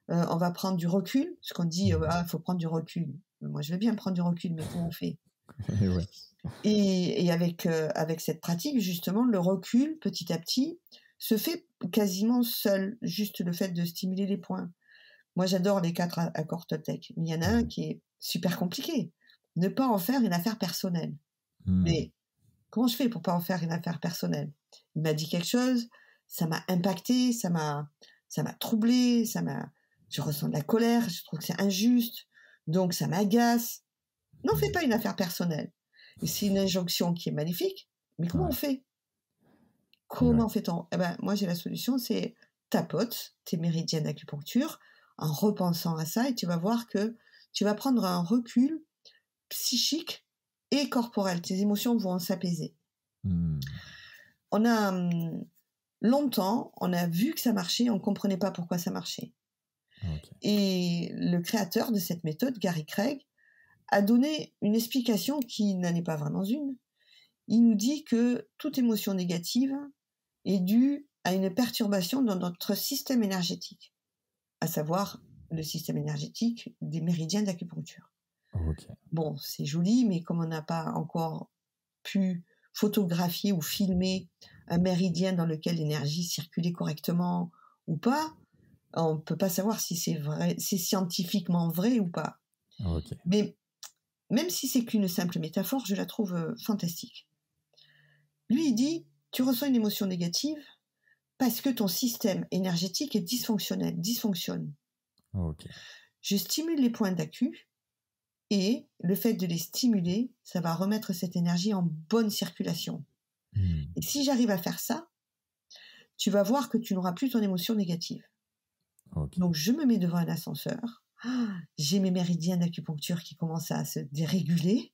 on va prendre du recul, ce qu'on dit, Mmh. il faut prendre du recul. Moi je veux bien prendre du recul, mais comment on fait? Et ouais. Et avec cette pratique, justement, le recul, petit à petit, se fait quasiment seul, juste le fait de stimuler les points. Moi, j'adore les 4 accords Toltec, mais il y en a un Mmh. qui est super compliqué. Ne pas en faire une affaire personnelle. Mmh. Mais comment je fais pour pas en faire une affaire personnelle? Il m'a dit quelque chose, ça m'a impacté, ça m'a troublé, je ressens de la colère, je trouve que c'est injuste, donc ça m'agace. N'en fais Mmh. pas une affaire personnelle. Et c'est une injonction qui est magnifique, mais comment on Ouais. fait? Et ouais. Comment fait-on? Eh ben, moi, j'ai la solution, c'est tapote tes méridiens d'acupuncture en repensant à ça et tu vas voir que tu vas prendre un recul psychique et corporel. Tes émotions vont s'apaiser. Mmh. On a longtemps, on a vu que ça marchait, on ne comprenait pas pourquoi ça marchait. OK. Et le créateur de cette méthode, Gary Craig, a donné une explication qui n'en est pas vraiment une. Il nous dit que toute émotion négative est due à une perturbation dans notre système énergétique, à savoir le système énergétique des méridiens d'acupuncture. OK. Bon, c'est joli, mais comme on n'a pas encore pu photographier ou filmer un méridien dans lequel l'énergie circulait correctement ou pas, on ne peut pas savoir si c'est vrai, c'est scientifiquement vrai ou pas. OK. Mais même si c'est qu'une simple métaphore, je la trouve fantastique. Lui, il dit, tu ressens une émotion négative parce que ton système énergétique est dysfonctionnel, dysfonctionne. OK. Je stimule les points d'acu et le fait de les stimuler, ça va remettre cette énergie en bonne circulation. Mmh. Et si j'arrive à faire ça, tu vas voir que tu n'auras plus ton émotion négative. OK. Donc je me mets devant un ascenseur j'ai mes méridiens d'acupuncture qui commencent à se déréguler.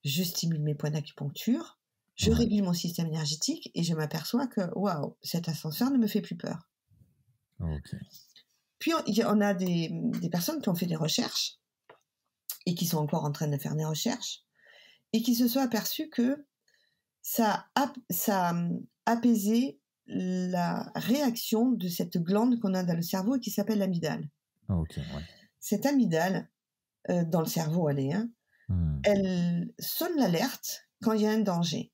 Je stimule mes points d'acupuncture, je Ouais. régule mon système énergétique et je m'aperçois que, waouh, cet ascenseur ne me fait plus peur. Ok. Puis on a des personnes qui ont fait des recherches et qui sont encore en train de faire des recherches et qui se sont aperçues que ça apaisait la réaction de cette glande qu'on a dans le cerveau et qui s'appelle l'amygdale. Ok, ouais. Cette amygdale, dans le cerveau, elle sonne l'alerte quand il y a un danger.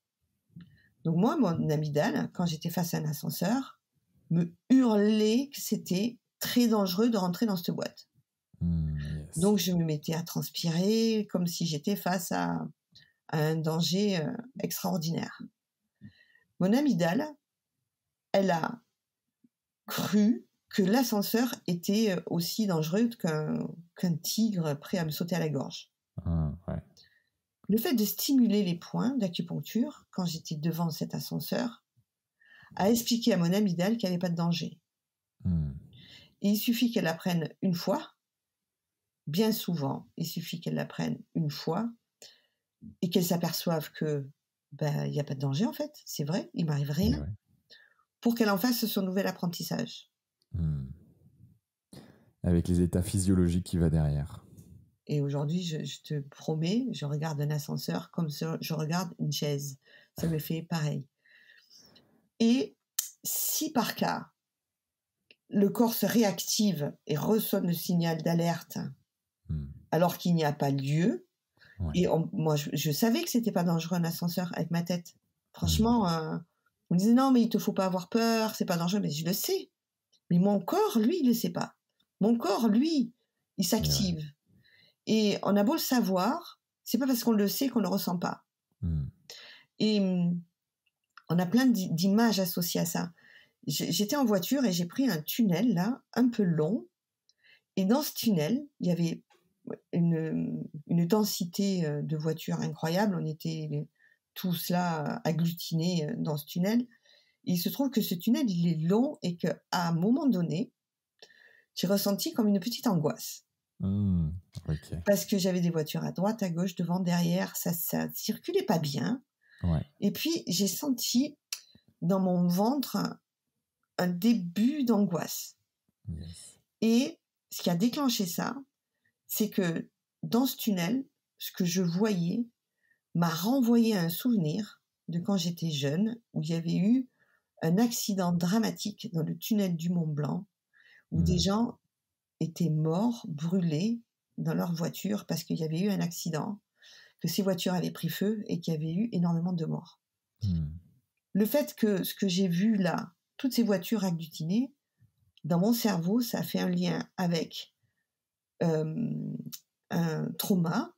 Donc moi, mon amygdale, quand j'étais face à un ascenseur, me hurlait que c'était très dangereux de rentrer dans cette boîte. Yes. Donc je me mettais à transpirer comme si j'étais face à un danger extraordinaire. Mon amygdale, elle a cru que l'ascenseur était aussi dangereux qu'un tigre prêt à me sauter à la gorge. Ouais. Le fait de stimuler les points d'acupuncture quand j'étais devant cet ascenseur a expliqué à mon amygdale qu'il n'y avait pas de danger. Et il suffit qu'elle l'apprenne une fois, bien souvent, il suffit qu'elle l'apprenne une fois et qu'elle s'aperçoive que il n'y a pas de danger en fait, c'est vrai, il m'arrive rien, Ouais. pour qu'elle en fasse son nouvel apprentissage. Avec les états physiologiques qui va derrière. Et aujourd'hui, je te promets, je regarde un ascenseur comme je regarde une chaise. Ça me fait pareil. Et si par cas, le corps se réactive et ressonne le signal d'alerte alors qu'il n'y a pas lieu, et moi, je savais que c'était pas dangereux un ascenseur avec ma tête. Franchement, on me disait non, mais il te faut pas avoir peur, c'est pas dangereux. Mais je le sais. Mais mon corps, lui, il le sait pas. Mon corps, lui, il s'active. Et on a beau le savoir, c'est pas parce qu'on le sait qu'on le ressent pas. Et on a plein d'images associées à ça. J'étais en voiture et j'ai pris un tunnel là, un peu long. Et dans ce tunnel, il y avait une densité de voitures incroyable. On était tous là agglutinés dans ce tunnel. Et il se trouve que ce tunnel, il est long et qu'à un moment donné, j'ai ressenti comme une petite angoisse. Parce que j'avais des voitures à droite, à gauche, devant, derrière, ça circulait pas bien. Et puis, j'ai senti dans mon ventre un début d'angoisse. Et ce qui a déclenché ça, c'est que dans ce tunnel, ce que je voyais m'a renvoyé à un souvenir de quand j'étais jeune, où il y avait eu un accident dramatique dans le tunnel du Mont Blanc, où des gens étaient morts, brûlés dans leur voiture parce qu'il y avait eu un accident, que ces voitures avaient pris feu et qu'il y avait eu énormément de morts. Le fait que ce que j'ai vu là, toutes ces voitures agglutinées, dans mon cerveau, ça a fait un lien avec un trauma.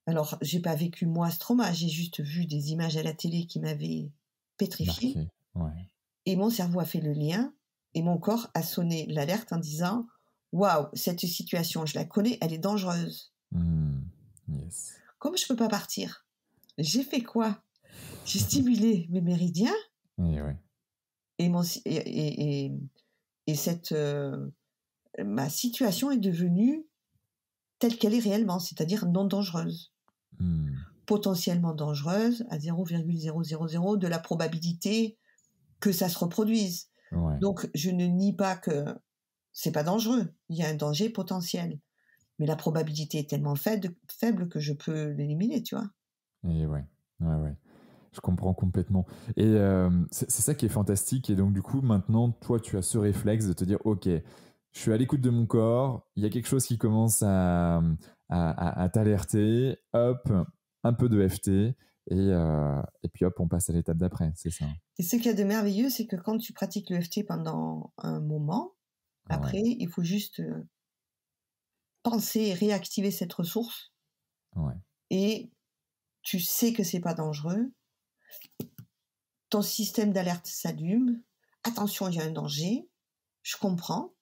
Alors, j'ai pas vécu moi ce trauma, j'ai juste vu des images à la télé qui m'avaient pétrifiée. Et mon cerveau a fait le lien et mon corps a sonné l'alerte en disant « Waouh, cette situation, je la connais, elle est dangereuse. » Comme je peux pas partir, j'ai fait quoi? J'ai stimulé mes méridiens et cette ma situation est devenue telle qu'elle est réellement, c'est-à-dire non dangereuse. Potentiellement dangereuse à 0,000 de la probabilité que ça se reproduise. Donc, je ne nie pas que c'est pas dangereux. Il y a un danger potentiel. Mais la probabilité est tellement faible que je peux l'éliminer, tu vois. Et je comprends complètement. Et c'est ça qui est fantastique. Et donc, du coup, maintenant, toi, tu as ce réflexe de te dire, OK, je suis à l'écoute de mon corps, il y a quelque chose qui commence à t'alerter, hop, un peu de FT, et puis hop, on passe à l'étape d'après, c'est ça. Et ce qu'il y a de merveilleux, c'est que quand tu pratiques le FT pendant un moment, après, il faut juste penser et réactiver cette ressource. Et tu sais que c'est pas dangereux. Ton système d'alerte s'allume. Attention, il y a un danger. Je comprends.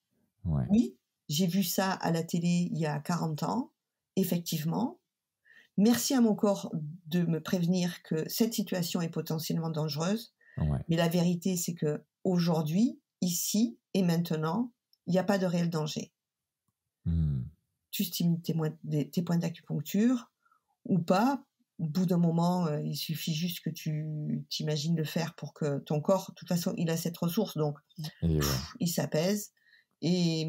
Oui, j'ai vu ça à la télé il y a 40 ans. Effectivement. Merci à mon corps de me prévenir que cette situation est potentiellement dangereuse. Mais la vérité, c'est que aujourd'hui, ici et maintenant, il n'y a pas de réel danger. Tu stimules tes points d'acupuncture ou pas. Au bout d'un moment, il suffit juste que tu t'imagines le faire pour que ton corps, de toute façon, il a cette ressource, donc il s'apaise et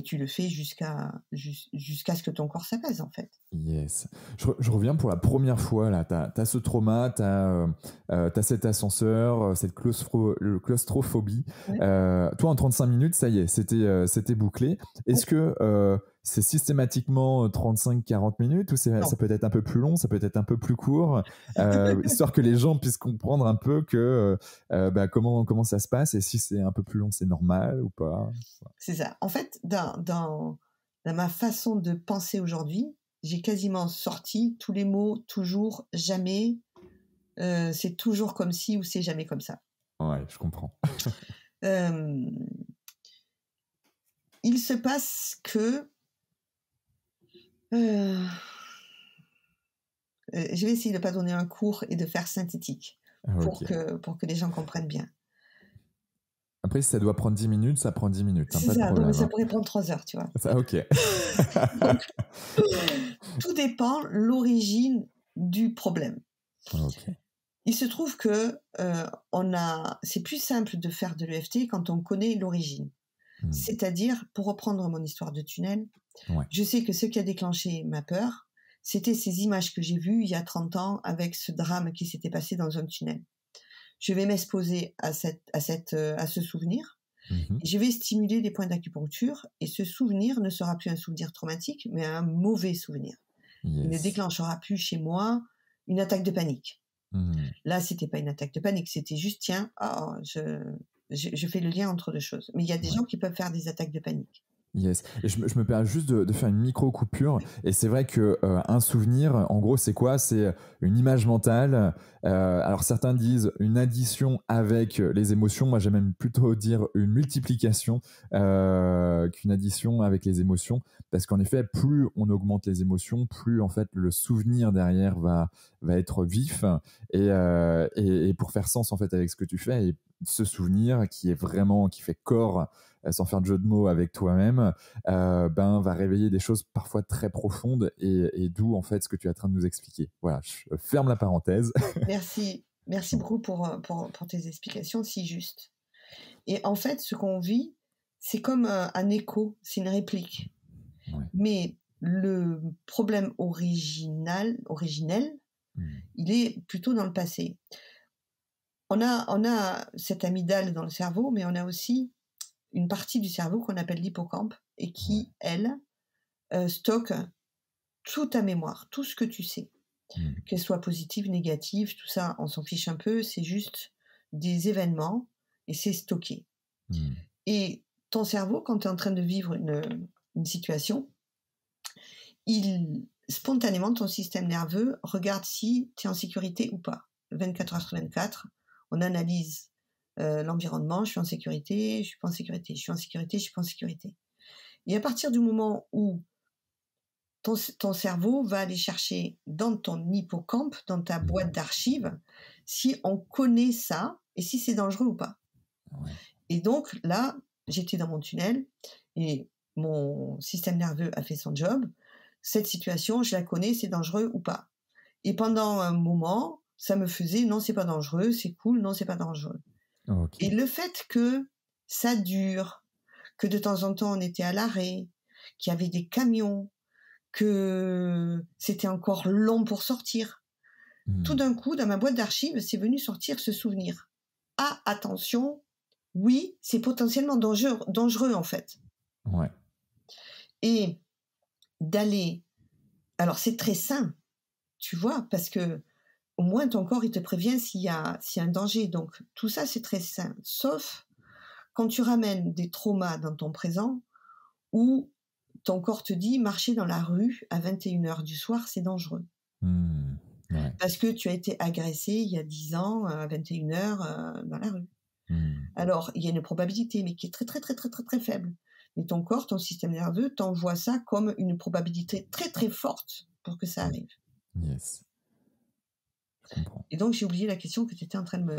tu le fais jusqu'à ce que ton corps s'apaise, en fait. Yes. Je reviens pour la première fois, là. T'as ce trauma, t'as cet ascenseur, cette claustrophobie. Ouais. Toi, en 35 minutes, ça y est, c'était bouclé. Est-ce que c'est systématiquement 35-40 minutes ou ça peut être un peu plus long, ça peut être un peu plus court, histoire que les gens puissent comprendre un peu que comment ça se passe et si c'est un peu plus long, c'est normal ou pas? C'est ça. En fait, dans ma façon de penser aujourd'hui, j'ai quasiment sorti tous les mots toujours, jamais, c'est toujours comme ci ou c'est jamais comme ça. Ouais, je comprends. Il se passe que je vais essayer de ne pas donner un cours et de faire synthétique pour que les gens comprennent bien. Après, si ça doit prendre 10 minutes, ça prend 10 minutes. C'est ça, donc ça pourrait prendre 3 heures, tu vois. Ça, ok. Donc, tout dépend l'origine du problème. Okay. Il se trouve que c'est plus simple de faire de l'EFT quand on connaît l'origine. C'est-à-dire, pour reprendre mon histoire de tunnel, je sais que ce qui a déclenché ma peur, c'était ces images que j'ai vues il y a 30 ans avec ce drame qui s'était passé dans un tunnel. Je vais m'exposer à ce souvenir. Et je vais stimuler les points d'acupuncture et ce souvenir ne sera plus un souvenir traumatique, mais un mauvais souvenir. Yes. Il ne déclenchera plus chez moi une attaque de panique. Là, c'était pas une attaque de panique, c'était juste, tiens, je fais le lien entre deux choses. Mais il y a des gens qui peuvent faire des attaques de panique. Yes. Et je me permets juste de faire une micro-coupure. Et c'est vrai qu'un souvenir, en gros, c'est quoi? C'est une image mentale. Alors, certains disent une addition avec les émotions. Moi, j'aime même plutôt dire une multiplication qu'une addition avec les émotions. Parce qu'en effet, plus on augmente les émotions, plus en fait le souvenir derrière va être vif. Et pour faire sens en fait avec ce que tu fais, et ce souvenir qui fait corps, sans faire de jeu de mots avec toi-même, va réveiller des choses parfois très profondes et d'où en fait ce que tu es en train de nous expliquer. Voilà, je ferme la parenthèse. Merci beaucoup pour tes explications si justes. Et en fait, ce qu'on vit, c'est comme un écho, c'est une réplique. Ouais. Mais le problème originel, il est plutôt dans le passé. On a cette amygdale dans le cerveau, mais on a aussi une partie du cerveau qu'on appelle l'hippocampe et qui, elle, stocke toute ta mémoire, tout ce que tu sais. Qu'elle soit positive, négative, tout ça, on s'en fiche un peu, c'est juste des événements et c'est stocké. Et ton cerveau, quand tu es en train de vivre une situation, spontanément, ton système nerveux regarde si tu es en sécurité ou pas. 24 heures sur 24, on analyse l'environnement, je suis en sécurité, je suis pas en sécurité, je suis en sécurité, je suis pas en sécurité. Et à partir du moment où ton cerveau va aller chercher dans ton hippocampe, dans ta boîte d'archives, si on connaît ça et si c'est dangereux ou pas. Ouais. Et donc là, j'étais dans mon tunnel et mon système nerveux a fait son job. Cette situation, je la connais, c'est dangereux ou pas. Et pendant un moment, ça me faisait non, c'est pas dangereux, c'est cool, non, c'est pas dangereux. Okay. Et le fait que ça dure, que de temps en temps on était à l'arrêt, qu'il y avait des camions, que c'était encore long pour sortir. Tout d'un coup, dans ma boîte d'archives, c'est venu sortir ce souvenir. Ah, attention, oui, c'est potentiellement dangereux en fait. Ouais. Et d'aller... Alors, c'est très sain, tu vois, parce que au moins ton corps, il te prévient s'il y a un danger. Donc, tout ça, c'est très sain. Sauf quand tu ramènes des traumas dans ton présent où ton corps te dit marcher dans la rue à 21h du soir, c'est dangereux. Ouais. Parce que tu as été agressé il y a 10 ans à 21h dans la rue. Alors, il y a une probabilité, mais qui est très, très, très, très, très, très faible. Mais ton corps, ton système nerveux t'envoie ça comme une probabilité très, très forte pour que ça arrive. Yes. Je comprends. Et donc, j'ai oublié la question que tu étais en train de me...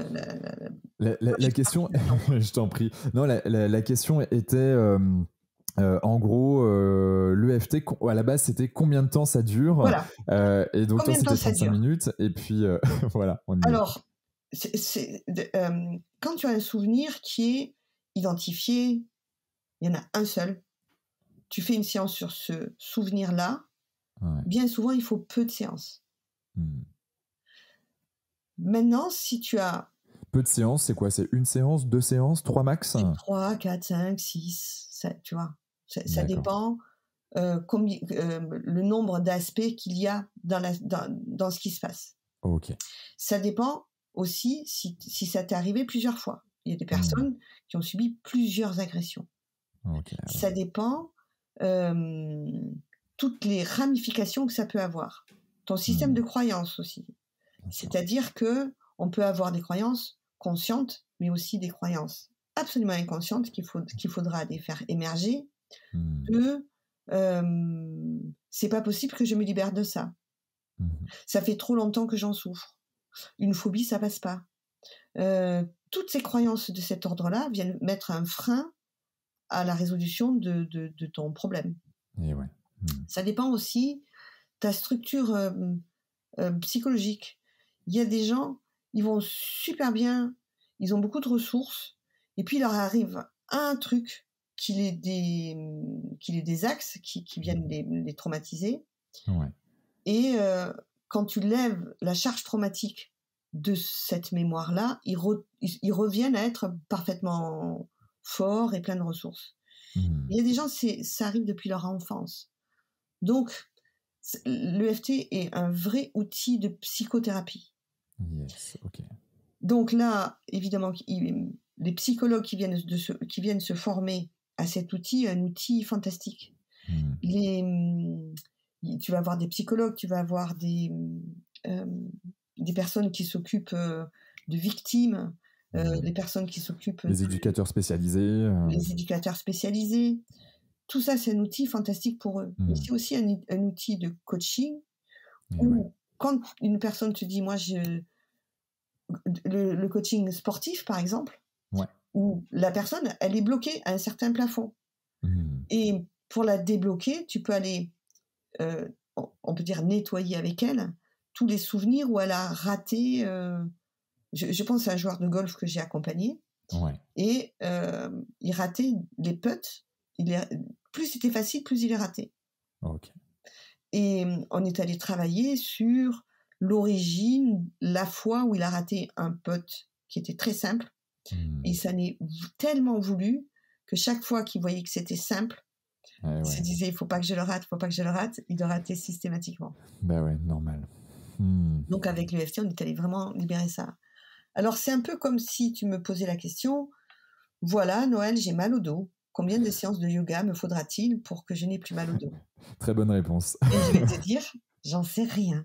La question, je t'en prie. Non, la question était, en gros, l'EFT, à la base, c'était combien de temps ça dure. Voilà. Et donc, toi, Combien de temps c'était ça 35 dure? minutes. Et puis, voilà, on y est. Alors, quand tu as un souvenir qui est identifié, il y en a un seul, tu fais une séance sur ce souvenir-là, Ouais. bien souvent, il faut peu de séances. Hmm. Maintenant, si tu as Peu de séances, c'est quoi? C'est une séance, 2 séances, 3 max? 3, 4, 5, 6, ça, tu vois, ça D'accord. dépend le nombre d'aspects qu'il y a dans ce qui se passe. Ok. Ça dépend aussi si ça t'est arrivé plusieurs fois. Il y a des Hmm. personnes qui ont subi plusieurs agressions. Ok. Ça dépend toutes les ramifications que ça peut avoir. Ton système de croyances aussi. Bien sûr. C'est-à-dire que on peut avoir des croyances conscientes, mais aussi des croyances absolument inconscientes qu'il faudra les faire émerger. Hmm. C'est pas possible que je me libère de ça. Ça fait trop longtemps que j'en souffre. Une phobie, ça passe pas. Toutes ces croyances de cet ordre-là viennent mettre un frein à la résolution de ton problème. Et ouais. Ça dépend aussi ta structure psychologique. Il y a des gens, ils vont super bien, ils ont beaucoup de ressources, et puis il leur arrive un truc qui les désaxe, qui viennent les traumatiser. Ouais. Et quand tu lèves la charge traumatique de cette mémoire-là, ils reviennent à être parfaitement forts et pleins de ressources. Il y a des gens, ça arrive depuis leur enfance. Donc, l'EFT est un vrai outil de psychothérapie. Yes, ok. Donc là, évidemment, les psychologues qui viennent se former à cet outil, un outil fantastique. Tu vas avoir des psychologues, tu vas avoir des personnes qui s'occupent de victimes, les personnes qui s'occupent les éducateurs spécialisés. les éducateurs spécialisés. Tout ça, c'est un outil fantastique pour eux. Mais c'est aussi un outil de coaching où quand une personne te dit, moi, le coaching sportif, par exemple, où la personne, elle est bloquée à un certain plafond. Et pour la débloquer, tu peux aller, on peut dire, nettoyer avec elle tous les souvenirs où elle a raté. Je pense à un joueur de golf que j'ai accompagné. Et il ratait les putts. Plus c'était facile, plus il est raté. Ok. Et on est allé travailler sur l'origine, la fois où il a raté un putt qui était très simple. Et ça n'est tellement voulu que chaque fois qu'il voyait que c'était simple, il se disait, il ne faut pas que je le rate, il faut pas que je le rate. Il le ratait systématiquement. Bah ouais, normal. Donc avec l'EFT, on est allé vraiment libérer ça. Alors c'est un peu comme si tu me posais la question, voilà, Noël, j'ai mal au dos. Combien de séances de yoga me faudra-t-il pour que je n'ai plus mal au dos? Très bonne réponse. Et je vais te dire, j'en sais rien.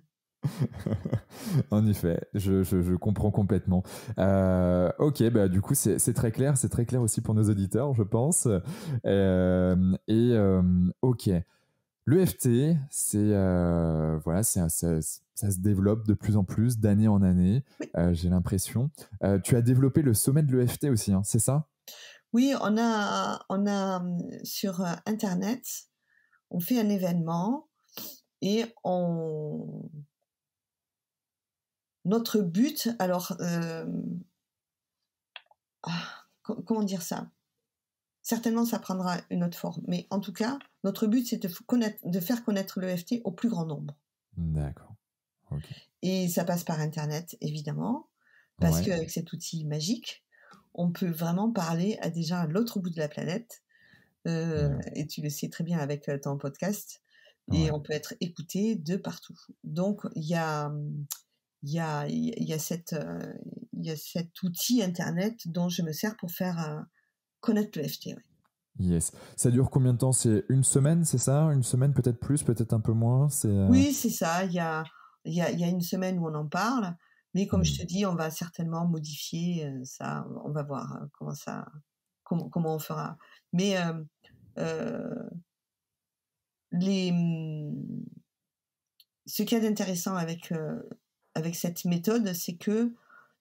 En effet, je comprends complètement. Ok, bah du coup c'est très clair aussi pour nos auditeurs, je pense. Ok, l'EFT, voilà, ça se développe de plus en plus d'année en année. Oui. J'ai l'impression. Tu as développé le sommet de l'EFT aussi, hein, c'est ça? Oui, on a sur Internet, on fait un événement et notre but, alors, comment dire ça? Certainement, ça prendra une autre forme. Mais en tout cas, notre but, c'est de faire connaître l'EFT au plus grand nombre. D'accord. Ok. Et ça passe par Internet, évidemment, parce qu'avec cet outil magique, on peut vraiment parler à des gens à l'autre bout de la planète. Et tu le sais très bien avec ton podcast. Et on peut être écouté de partout. Donc, il y a cet outil Internet dont je me sers pour faire connaître l'EFT. Ouais. Yes. Ça dure combien de temps? C'est une semaine, c'est ça? Une semaine, peut-être plus, peut-être un peu moins. Oui, c'est ça. Il y a une semaine où on en parle. Mais comme je te dis, on va certainement modifier ça. On va voir comment on fera. Mais ce qu'il y a d'intéressant avec avec cette méthode, c'est que,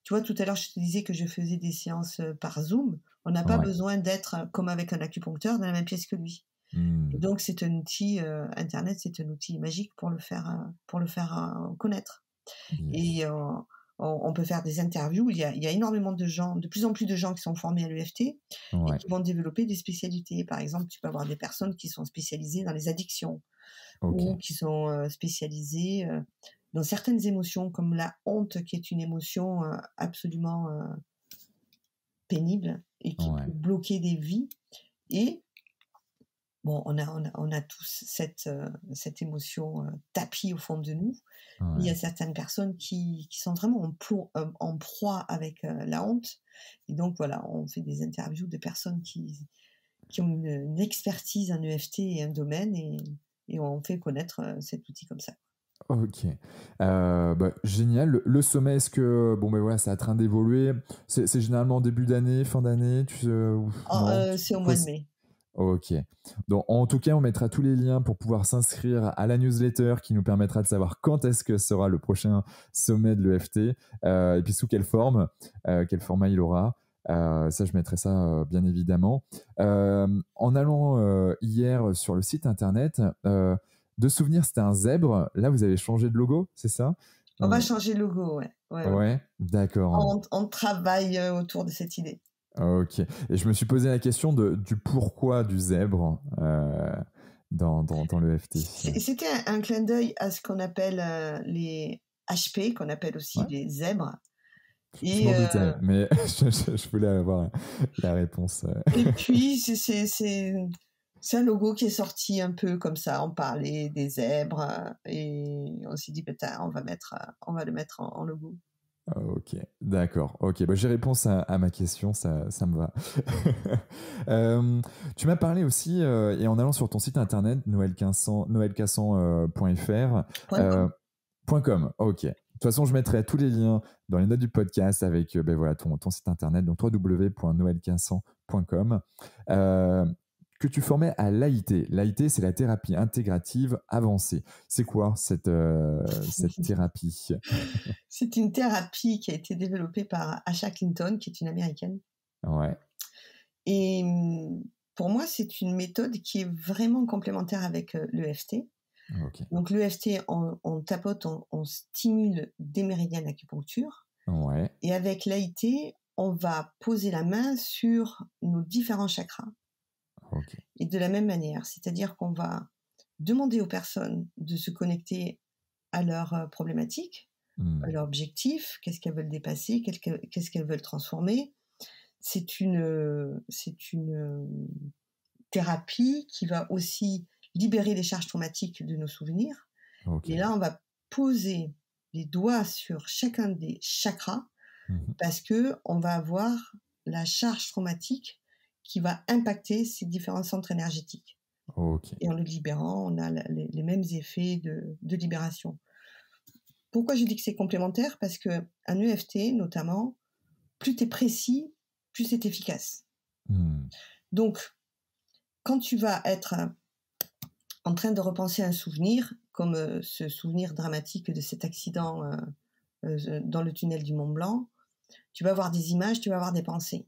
tu vois, tout à l'heure, je te disais que je faisais des séances par Zoom. On n'a pas Ouais. besoin d'être, comme avec un acupuncteur, dans la même pièce que lui. Et Hmm. donc, c'est un outil, Internet, c'est un outil magique pour le faire connaître. Yes. Et on peut faire des interviews. Il y a énormément de gens, de plus en plus de gens qui sont formés à l'EFT et Ouais. qui vont développer des spécialités. Par exemple, tu peux avoir des personnes qui sont spécialisées dans les addictions Ok. ou qui sont spécialisées dans certaines émotions, comme la honte, qui est une émotion absolument pénible et qui Ouais. peut bloquer des vies. Et bon, on a tous cette émotion tapie au fond de nous. Il y Ouais. a certaines personnes qui sont vraiment en proie avec la honte. Et donc, voilà, on fait des interviews de personnes qui ont une expertise en EFT et un domaine et on fait connaître cet outil comme ça. Ok. Bah, génial. Le sommet, est-ce que bon ben voilà, c'est en train d'évoluer. C'est généralement début d'année, fin d'année. Non. C'est au mois de mai. Ok. Donc, en tout cas, on mettra tous les liens pour pouvoir s'inscrire à la newsletter qui nous permettra de savoir quand est-ce que sera le prochain sommet de l'EFT et puis sous quel format il aura. Ça, je mettrai ça bien évidemment. En allant hier sur le site internet, de souvenir, c'était un zèbre. Là, vous avez changé de logo, c'est ça? On va changer le logo, ouais. Ouais, ouais. Ouais, d'accord. On travaille autour de cette idée. Ok. Et je me suis posé la question du pourquoi du zèbre dans l'EFT. C'était un clin d'œil à ce qu'on appelle les HP, qu'on appelle aussi Ouais, les zèbres. je Et, m'en doutais, mais je voulais avoir la réponse. et puis, c'est un logo qui est sorti un peu comme ça. On parlait des zèbres et on s'est dit, putain, on va le mettre en logo. Ok, d'accord. Ok, bah, j'ai réponse à ma question, ça me va. Tu m'as parlé aussi, et en allant sur ton site internet, noelcassan.fr, Point com. .com, ok. De toute façon, je mettrai tous les liens dans les notes du podcast avec ben voilà, ton site internet, donc www.noelquinsan.com, que tu formais à l'AIT. L'AIT, c'est la thérapie intégrative avancée. C'est quoi cette thérapie? C'est une thérapie qui a été développée par Asha Clinton, qui est une américaine. Ouais, Et pour moi, c'est une méthode qui est vraiment complémentaire avec l'EFT. ok. Donc l'EFT, on tapote, on stimule des méridiens d'acupuncture. Ouais, Et avec l'AIT, on va poser la main sur nos différents chakras. ok. Et de la même manière, c'est-à-dire qu'on va demander aux personnes de se connecter à leurs problématiques, à Hmm. leurs objectifs, qu'est-ce qu'elles veulent dépasser, qu'est-ce qu'elles veulent transformer. C'est une thérapie qui va aussi libérer les charges traumatiques de nos souvenirs. Ok. Et là, on va poser les doigts sur chacun des chakras Mhm. parce que on va avoir la charge traumatique qui va impacter ces différents centres énergétiques. Ok. Et en le libérant, on a les mêmes effets de libération. Pourquoi je dis que c'est complémentaire? Parce qu'un EFT, notamment, plus tu es précis, plus c'est efficace. Hmm. Donc, quand tu vas être en train de repenser à un souvenir, comme ce souvenir dramatique de cet accident dans le tunnel du Mont Blanc, tu vas avoir des images, tu vas avoir des pensées.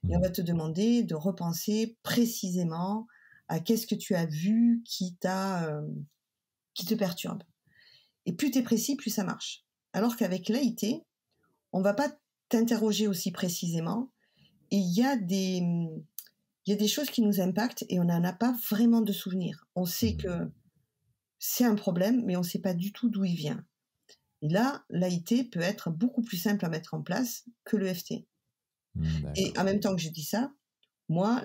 Et on Hmm. va te demander de repenser précisément à qu'est-ce que tu as vu qui te perturbe. Et plus tu es précis, plus ça marche. Alors qu'avec l'AIT, on va pas t'interroger aussi précisément. Et il y a des choses qui nous impactent et on n'en a pas vraiment de souvenir. On sait Hmm. que c'est un problème, mais on ne sait pas du tout d'où il vient. Et là, l'AIT peut être beaucoup plus simple à mettre en place que l'EFT. Et D'accord. en même temps que je dis ça, moi,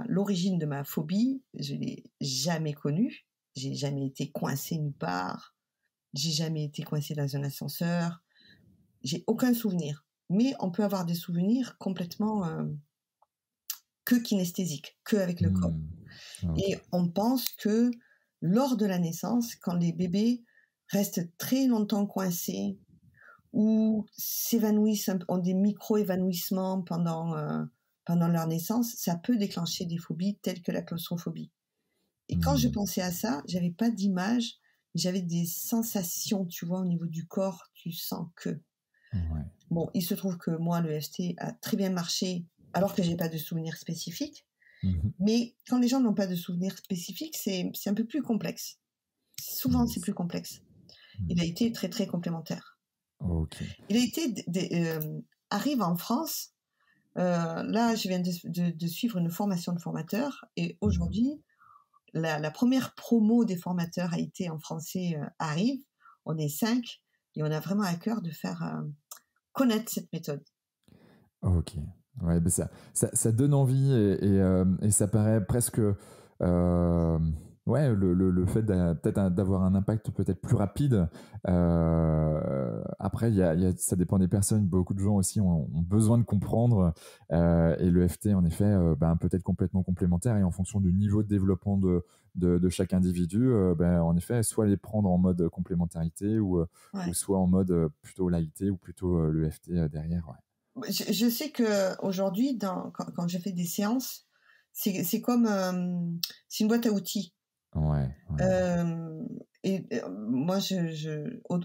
l'origine de ma phobie, je ne l'ai jamais connue. J'ai jamais été coincée nulle part. J'ai jamais été coincée dans un ascenseur. J'ai aucun souvenir. Mais on peut avoir des souvenirs complètement que kinesthésiques, que avec le corps. Hmm. Ok. Et on pense que lors de la naissance, quand les bébés restent très longtemps coincés ou s'évanouissent, ont des micro-évanouissements pendant leur naissance, ça peut déclencher des phobies telles que la claustrophobie. Et quand je Hmm. pensais à ça, j'avais pas d'image, j'avais des sensations, tu vois, au niveau du corps. tu sens que. Ouais. Bon, il se trouve que moi, le EFT a très bien marché alors que j'ai pas de souvenirs spécifiques. Mhm. Mais quand les gens n'ont pas de souvenirs spécifiques, c'est un peu plus complexe. Souvent, c'est Yes. plus complexe. Il Mhm. a été très, très complémentaire. Ok. Il a été arrive en France. Là, je viens de suivre une formation de formateur et Mhm. aujourd'hui, la première promo des formateurs a été en français arrive. On est 5 et on a vraiment à cœur de faire connaître cette méthode. Ok. Ouais, ben ça donne envie et ça paraît presque. Ouais, le fait peut-être d'avoir un impact peut-être plus rapide. Après, ça dépend des personnes. Beaucoup de gens aussi ont besoin de comprendre. Et le FT, en effet, ben, peut être complètement complémentaire. Et en fonction du niveau de développement de chaque individu, ben, en effet, soit les prendre en mode complémentarité ou Ouais. soit en mode plutôt l'AIT ou plutôt le FT derrière. Ouais. Je sais que aujourd'hui, quand je fais des séances, c'est comme c'est une boîte à outils. Ouais, ouais. Euh, moi,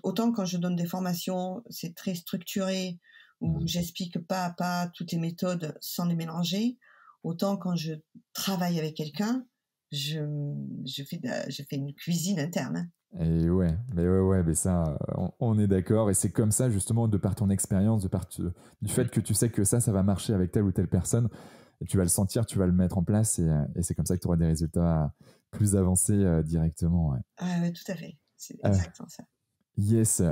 autant quand je donne des formations, c'est très structuré, où Mhm. j'explique pas à pas toutes les méthodes sans les mélanger. Autant quand je travaille avec quelqu'un, je, je fais une cuisine interne, hein. Et ouais, mais ça, on est d'accord. Et c'est comme ça, justement, de par ton expérience, du fait Ouais. que tu sais que ça va marcher avec telle ou telle personne, et tu vas le sentir, tu vas le mettre en place, et c'est comme ça que tu auras des résultats plus avancés directement. Ouais. Ah ouais, tout à fait. C'est Euh, exactement ça. Yes,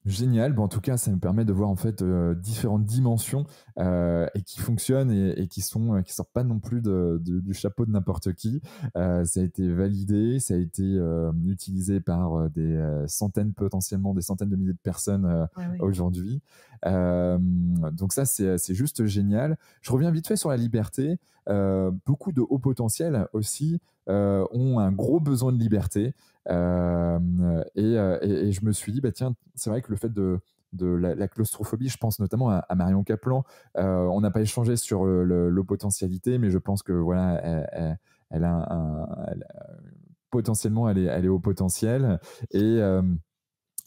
génial. Bon, en tout cas, ça me permet de voir en fait différentes dimensions et qui fonctionnent et qui sortent pas non plus du chapeau de n'importe qui. Ça a été validé, ça a été utilisé par centaines, potentiellement des centaines de milliers de personnes Ouais, oui. aujourd'hui. Donc ça, c'est juste génial. Je reviens vite fait sur la liberté. Beaucoup de hauts potentiels aussi ont un gros besoin de liberté. Et je me suis dit, bah, tiens, c'est vrai que le fait de la claustrophobie, je pense notamment à Marion Kaplan. On n'a pas échangé sur l'eau potentialité, mais je pense que voilà, elle a potentiellement, elle est au potentiel.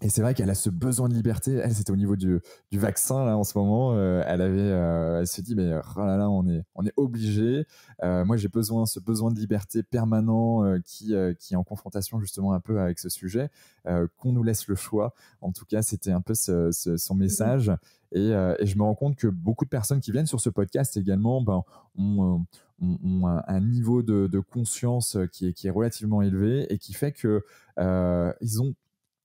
Et c'est vrai qu'elle a ce besoin de liberté. Elle, c'était au niveau du vaccin, là, en ce moment. Elle se dit, mais oh là là, on est obligé. Moi, j'ai ce besoin de liberté permanent qui est en confrontation justement un peu avec ce sujet. Qu'on nous laisse le choix. En tout cas, c'était un peu son Mhm. message. Et je me rends compte que beaucoup de personnes qui viennent sur ce podcast également ben, ont un niveau de conscience qui est relativement élevé et qui fait que ils ont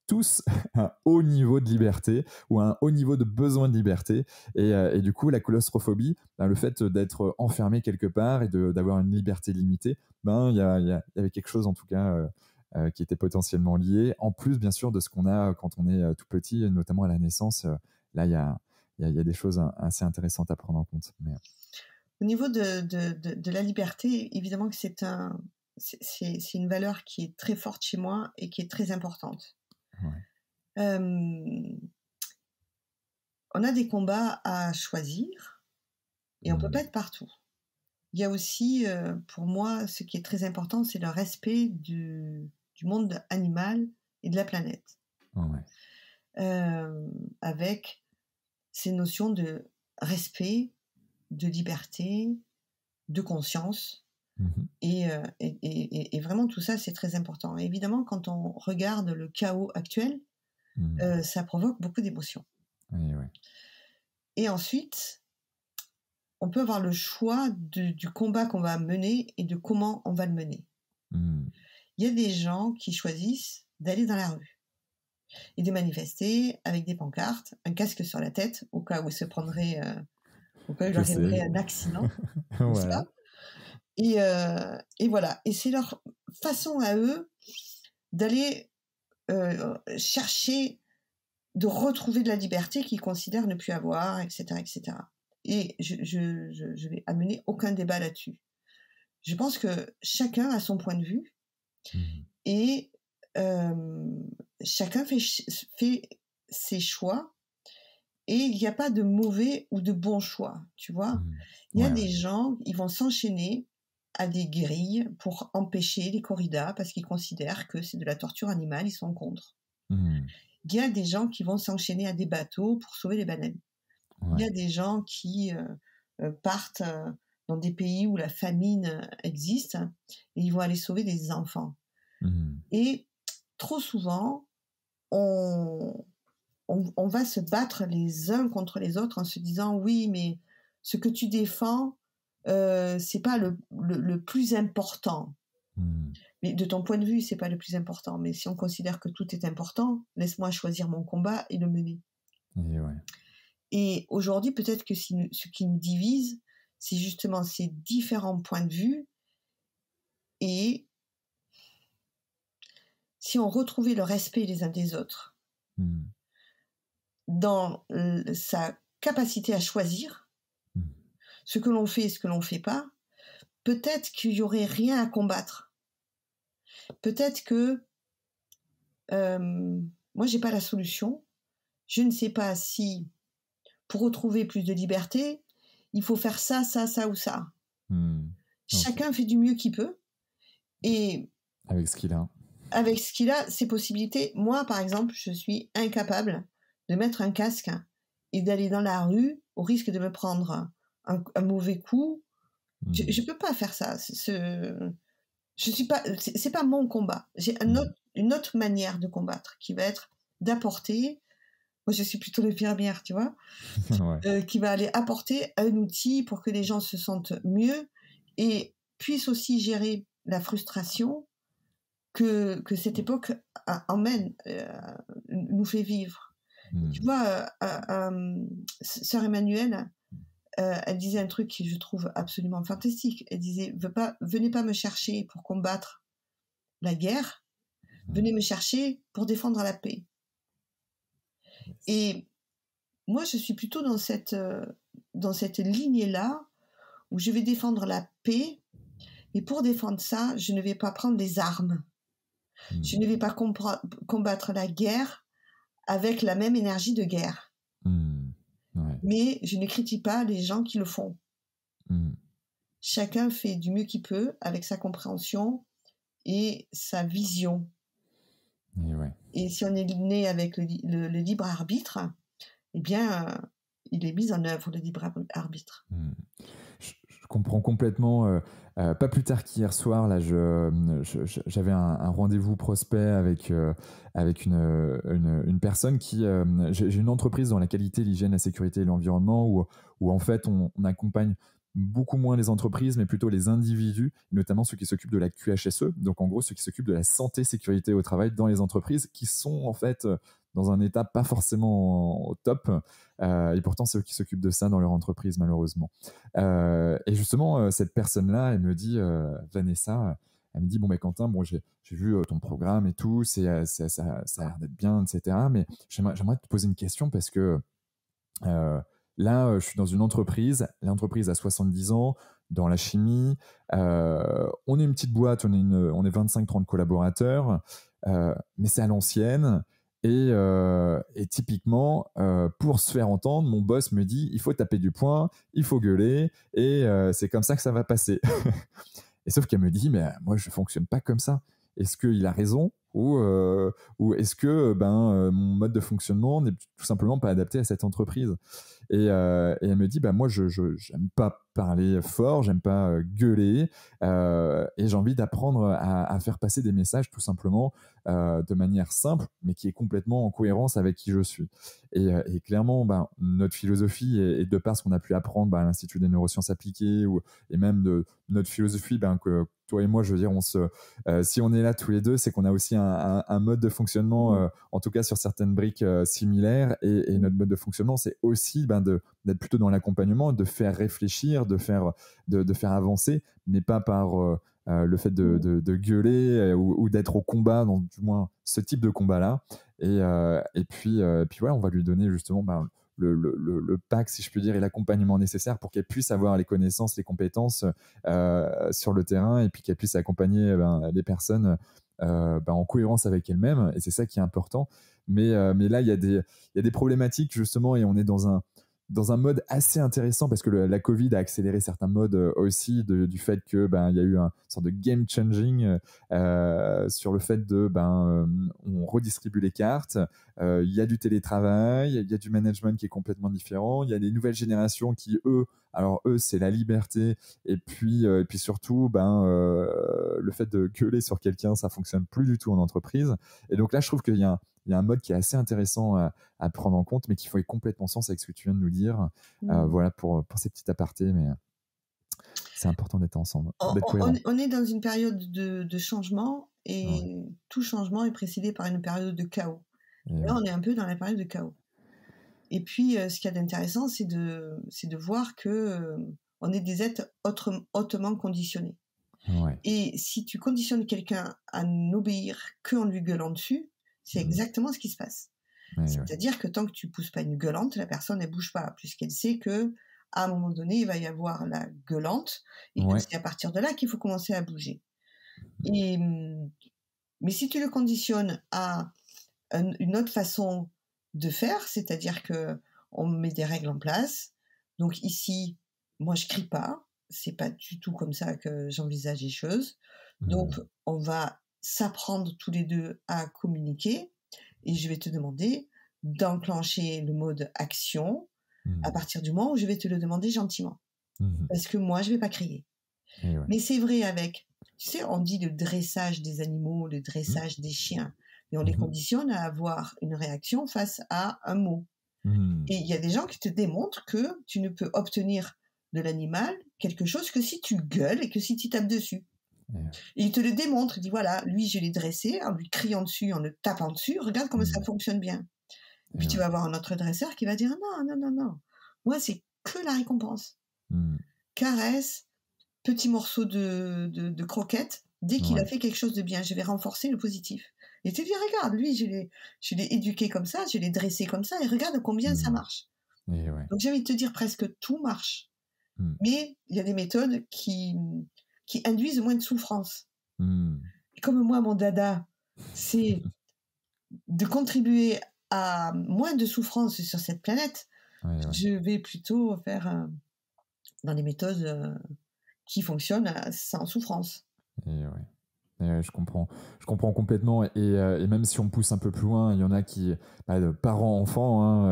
tous un haut niveau de liberté ou un haut niveau de besoin de liberté. Et du coup, la claustrophobie, ben, le fait d'être enfermé quelque part et d'avoir une liberté limitée, ben, il y avait quelque chose en tout cas qui était potentiellement lié, en plus bien sûr de ce qu'on a quand on est tout petit, notamment à la naissance. Là, il y a des choses assez intéressantes à prendre en compte. Mais, Au niveau de la liberté, évidemment que c'est une valeur qui est très forte chez moi et qui est très importante. ouais. Euh, on a des combats à choisir et on peut pas Mm. être partout. Il y a aussi, pour moi, ce qui est très important, c'est le respect du monde animal et de la planète, Ouais. avec ces notions de respect, de liberté, de conscience. Mhm. Et vraiment, tout ça, c'est très important. Et évidemment, quand on regarde le chaos actuel, Mm. ça provoque beaucoup d'émotions. Et ouais. Et ensuite, on peut avoir le choix du combat qu'on va mener et de comment on va le mener. Mm. Il y a des gens qui choisissent d'aller dans la rue et de manifester avec des pancartes, un casque sur la tête, au cas où au cas où il Je arriverait sais. un accident, n'est-ce Ouais. pas? Et voilà. Et c'est leur façon à eux d'aller chercher, de retrouver de la liberté qu'ils considèrent ne plus avoir, etc., etc. Et je vais amener aucun débat là-dessus. Je pense que chacun a son point de vue Mm. et chacun fait ses choix et il n'y a pas de mauvais ou de bon choix, tu vois. Mm. Il y a Ouais, des ouais. gens, ils vont s'enchaîner à des grilles pour empêcher les corridas parce qu'ils considèrent que c'est de la torture animale, ils sont contre. Mm. il y a des gens qui vont s'enchaîner à des bateaux pour sauver les baleines. Il y Ouais. a des gens qui partent dans des pays où la famine existe et ils vont aller sauver des enfants. Mmh. Et trop souvent, on, on va se battre les uns contre les autres en se disant oui, mais ce que tu défends, c'est pas le plus important. Mmh. Mais de ton point de vue, c'est pas le plus important. Mais si on considère que tout est important, laisse-moi choisir mon combat et le mener. Et ouais. Et aujourd'hui, peut-être que ce qui nous divise, c'est justement ces différents points de vue. Et si on retrouvait le respect les uns des autres Mmh. dans sa capacité à choisir Mmh. ce que l'on fait et ce que l'on ne fait pas, peut-être qu'il n'y aurait rien à combattre. Peut-être que moi, j'ai pas la solution. Je ne sais pas si, pour retrouver plus de liberté, il faut faire ça, ça, ça ou ça. Mmh. OK. Chacun fait du mieux qu'il peut. Et Avec ce qu'il a. avec ce qu'il a, ses possibilités, moi, par exemple, je suis incapable de mettre un casque et d'aller dans la rue au risque de me prendre un mauvais coup. Je Mmh. ne peux pas faire ça. Je suis pas, c'est pas mon combat. J'ai Mmh. une autre manière de combattre qui va être d'apporter. Moi, je suis plutôt l'infirmière, tu vois, Ouais. qui va aller apporter un outil pour que les gens se sentent mieux et puissent aussi gérer la frustration que cette époque emmène, nous fait vivre. Tu Mmh. vois, sœur Emmanuelle, elle disait un truc qui je trouve absolument fantastique. Elle disait, venez pas me chercher pour combattre la guerre, Mmh. venez me chercher pour défendre la paix. Et moi, je suis plutôt dans cette lignée-là, où je vais défendre la paix, et pour défendre ça, je ne vais pas prendre des armes. Je Mmh. ne vais pas combattre la guerre avec la même énergie de guerre. Mmh. Ouais. Mais je ne critique pas les gens qui le font. Mmh. Chacun fait du mieux qu'il peut avec sa compréhension et sa vision. Et ouais. Et si on est né avec le libre arbitre, eh bien, il est mis en œuvre, le libre arbitre. Mmh. Je comprends complètement. Pas plus tard qu'hier soir, là, j'avais un rendez-vous prospect avec une personne qui. J'ai une entreprise dans la qualité, l'hygiène, la sécurité et l'environnement où en fait, on accompagne beaucoup moins les entreprises, mais plutôt les individus, notamment ceux qui s'occupent de la QHSE, donc en gros ceux qui s'occupent de la santé, sécurité au travail dans les entreprises, qui sont en fait dans un état pas forcément au top, et pourtant c'est eux qui s'occupent de ça dans leur entreprise malheureusement. Et justement, cette personne-là, elle me dit, Vanessa, elle me dit, bon, mais Quentin, bon, j'ai vu ton programme et tout, ça a l'air d'être bien, etc. Mais j'aimerais te poser une question parce que euh, là, je suis dans une entreprise, l'entreprise a 70 ans, dans la chimie. On est une petite boîte, on est 25-30 collaborateurs, mais c'est à l'ancienne. Et typiquement, pour se faire entendre, mon boss me dit, il faut taper du poing, il faut gueuler, et c'est comme ça que ça va passer. Et sauf qu'elle me dit, mais moi, je fonctionne pas comme ça. Est-ce qu'il a raison ou est-ce que mon mode de fonctionnement n'est tout simplement pas adapté à cette entreprise? Et elle me dit, bah, moi, je j'aime pas parler fort, j'aime pas gueuler, et j'ai envie d'apprendre à faire passer des messages tout simplement de manière simple, mais qui est complètement en cohérence avec qui je suis. Et clairement, notre philosophie, et de par ce qu'on a pu apprendre à l'Institut des neurosciences appliquées, et même de notre philosophie, que toi et moi, je veux dire, si on est là tous les deux, c'est qu'on a aussi un mode de fonctionnement, en tout cas sur certaines briques similaires. Et notre mode de fonctionnement, c'est aussi d'être plutôt dans l'accompagnement, de faire réfléchir, de faire avancer, mais pas par le fait de gueuler ou d'être au combat, dans du moins ce type de combat-là. Et puis voilà, on va lui donner justement le pack, si je puis dire, et l'accompagnement nécessaire pour qu'elle puisse avoir les connaissances, les compétences sur le terrain, et puis qu'elle puisse accompagner les personnes en cohérence avec elle-même. Et c'est ça qui est important. Mais là, il y a des problématiques, justement, et on est dans un mode assez intéressant parce que la Covid a accéléré certains modes aussi du fait que il y a eu un sorte de game changing sur le fait de on redistribue les cartes, il y a du télétravail, il y a du management qui est complètement différent, il y a des nouvelles générations qui eux c'est la liberté et puis surtout le fait de gueuler sur quelqu'un ça fonctionne plus du tout en entreprise et donc là je trouve qu'il y a un mode qui est assez intéressant à prendre en compte, mais qui fait complètement sens avec ce que tu viens de nous dire. Voilà pour ces petits apartés, mais c'est important d'être ensemble, d'être cohérent. On est dans une période de changement et tout changement est précédé par une période de chaos. Et là, on est un peu dans la période de chaos. Et puis, ce qu'il y a d'intéressant, c'est de voir que on est des êtres hautement conditionnés. Ouais. Et si tu conditionnes quelqu'un à n'obéir qu'en lui gueulant dessus, c'est exactement ce qui se passe. C'est-à-dire que tant que tu pousses pas une gueulante, la personne ne bouge pas, puisqu'elle sait que à un moment donné, il va y avoir la gueulante, et que c'est à partir de là qu'il faut commencer à bouger. Mais si tu le conditionnes à une autre façon de faire, c'est-à-dire que on met des règles en place. Donc ici, moi je crie pas, c'est pas du tout comme ça que j'envisage les choses. Donc on va s'apprendre tous les deux à communiquer et je vais te demander d'enclencher le mode action à partir du moment où je vais te le demander gentiment. Parce que moi je vais pas crier. Mais c'est vrai avec, tu sais, on dit le dressage des animaux, le dressage des chiens. Et on les conditionne à avoir une réaction face à un mot. Et il y a des gens qui te démontrent que tu ne peux obtenir de l'animal quelque chose que si tu gueules et que si tu tapes dessus. Et il te le démontre, il dit voilà, lui je l'ai dressé en lui criant dessus, en le tapant dessus, regarde comment ça fonctionne bien. Et puis tu vas avoir un autre dresseur qui va dire non, moi c'est que la récompense. Caresse, petit morceau de croquette, dès qu'il a fait quelque chose de bien, je vais renforcer le positif. Et tu dis, regarde, lui, je l'ai éduqué comme ça, je l'ai dressé comme ça, et regarde combien ça marche. Donc j'ai envie de te dire, presque tout marche. Mais il y a des méthodes qui induisent moins de souffrance. Et comme moi, mon dada, c'est de contribuer à moins de souffrance sur cette planète, je vais plutôt faire dans des méthodes qui fonctionnent sans souffrance. Je comprends complètement et même si on pousse un peu plus loin, il y en a qui, parents-enfants,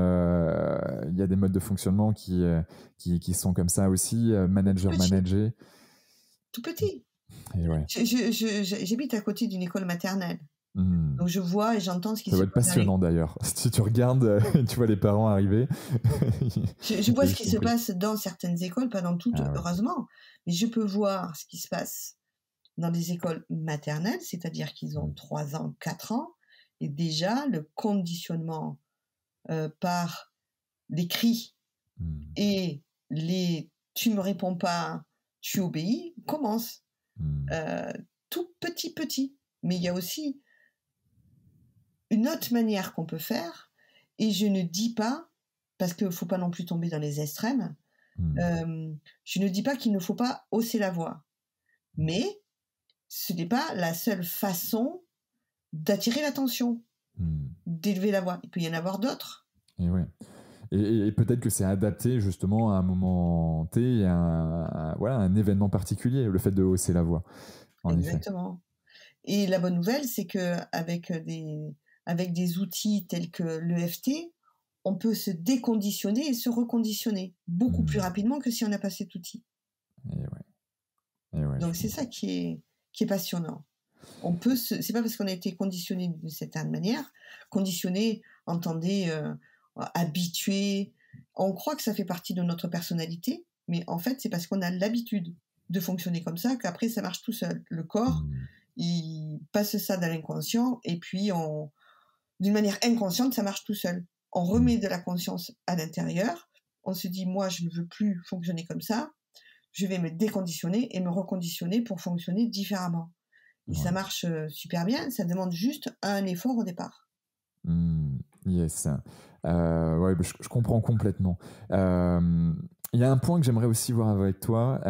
il y a des modes de fonctionnement qui sont comme ça aussi, manager. Tout petit. J'habite à côté d'une école maternelle. Donc je vois et j'entends ce qui se passe. Ça va être passionnant d'ailleurs. Si tu regardes, tu vois les parents arriver. Je vois ce qui se passe dans certaines écoles, pas dans toutes, heureusement, mais je peux voir ce qui se passe dans des écoles maternelles, c'est-à-dire qu'ils ont 3 ans, 4 ans, et déjà le conditionnement par les cris et les « tu me réponds pas, tu obéis » commence. Tout petit. Mais il y a aussi une autre manière qu'on peut faire, et je ne dis pas, parce qu'il ne faut pas non plus tomber dans les extrêmes, je ne dis pas qu'il ne faut pas hausser la voix, mais ce n'est pas la seule façon d'attirer l'attention, d'élever la voix. Il peut y en avoir d'autres. Et peut-être que c'est adapté justement à un moment T, à un événement particulier, le fait de hausser la voix. Exactement. Et la bonne nouvelle, c'est qu'avec des outils tels que l'EFT, on peut se déconditionner et se reconditionner beaucoup plus rapidement que si on n'a pas cet outil. Donc c'est ça qui est passionnant. C'est pas parce qu'on a été conditionné d'une certaine manière, conditionné, entendez, habitué, on croit que ça fait partie de notre personnalité, mais en fait c'est parce qu'on a l'habitude de fonctionner comme ça qu'après ça marche tout seul. Le corps, il passe ça dans l'inconscient et puis d'une manière inconsciente ça marche tout seul. On remet de la conscience à l'intérieur, on se dit moi je ne veux plus fonctionner comme ça, je vais me déconditionner et me reconditionner pour fonctionner différemment. Et ça marche super bien, ça demande juste un effort au départ. Yes. Je comprends complètement. Il y a un point que j'aimerais aussi voir avec toi,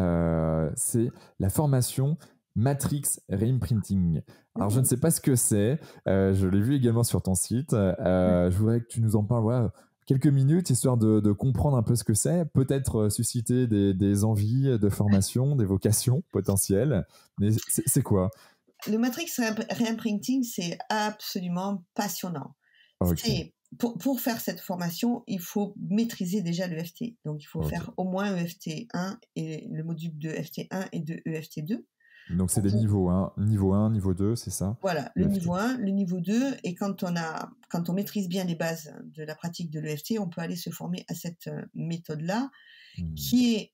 c'est la formation Matrix Reimprinting. Alors, je ne sais pas ce que c'est. Je l'ai vu également sur ton site. Je voudrais que tu nous en parles quelques minutes, histoire de comprendre un peu ce que c'est, peut-être susciter des envies de formation, des vocations potentielles. Mais c'est quoi? Le Matrix Reimprinting, c'est absolument passionnant. Ok, Pour faire cette formation, il faut maîtriser déjà l'EFT. Donc, il faut ok. faire au moins EFT 1 et le module de EFT 1 et de EFT 2. Donc c'est des niveaux, hein. Niveau 1, niveau 2, c'est ça? Voilà, le L'EFT. niveau 1, le niveau 2, et quand on maîtrise bien les bases de la pratique de l'EFT, on peut aller se former à cette méthode-là, Hmm, qui est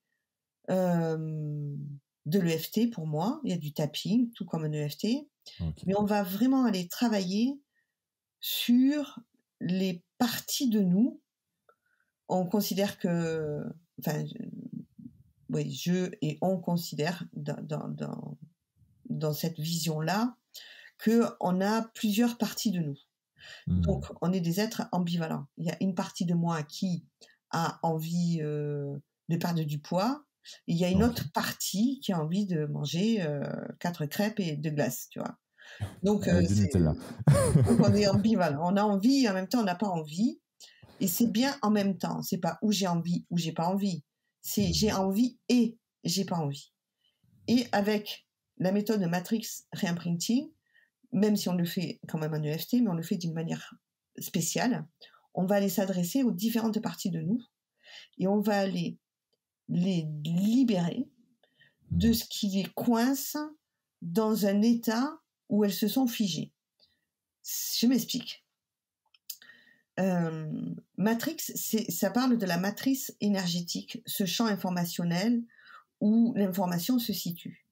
de l'EFT pour moi. Il y a du tapping, tout comme un EFT, ok. mais on va vraiment aller travailler sur les parties de nous. On considère que, enfin, oui, je et on considère dans cette vision-là qu'on a plusieurs parties de nous. Hmm, Donc, on est des êtres ambivalents. Il y a une partie de moi qui a envie de perdre du poids. Et il y a une ok. autre partie qui a envie de manger 4 crêpes et 2 glaces, tu vois. Donc, Avec du Nutella. donc on est ambivalent. On a envie et en même temps on n'a pas envie. Et c'est bien en même temps. C'est pas où j'ai envie ou j'ai pas envie. C'est j'ai Hmm, envie et j'ai pas envie. Et avec la méthode de Matrix Reimprinting, même si on le fait quand même en EFT, mais on le fait d'une manière spéciale, on va aller s'adresser aux différentes parties de nous et on va aller les libérer de hmm. ce qui les coince dans un état où elles se sont figées. Je m'explique. Matrix, ça parle de la matrice énergétique, ce champ informationnel où l'information se situe.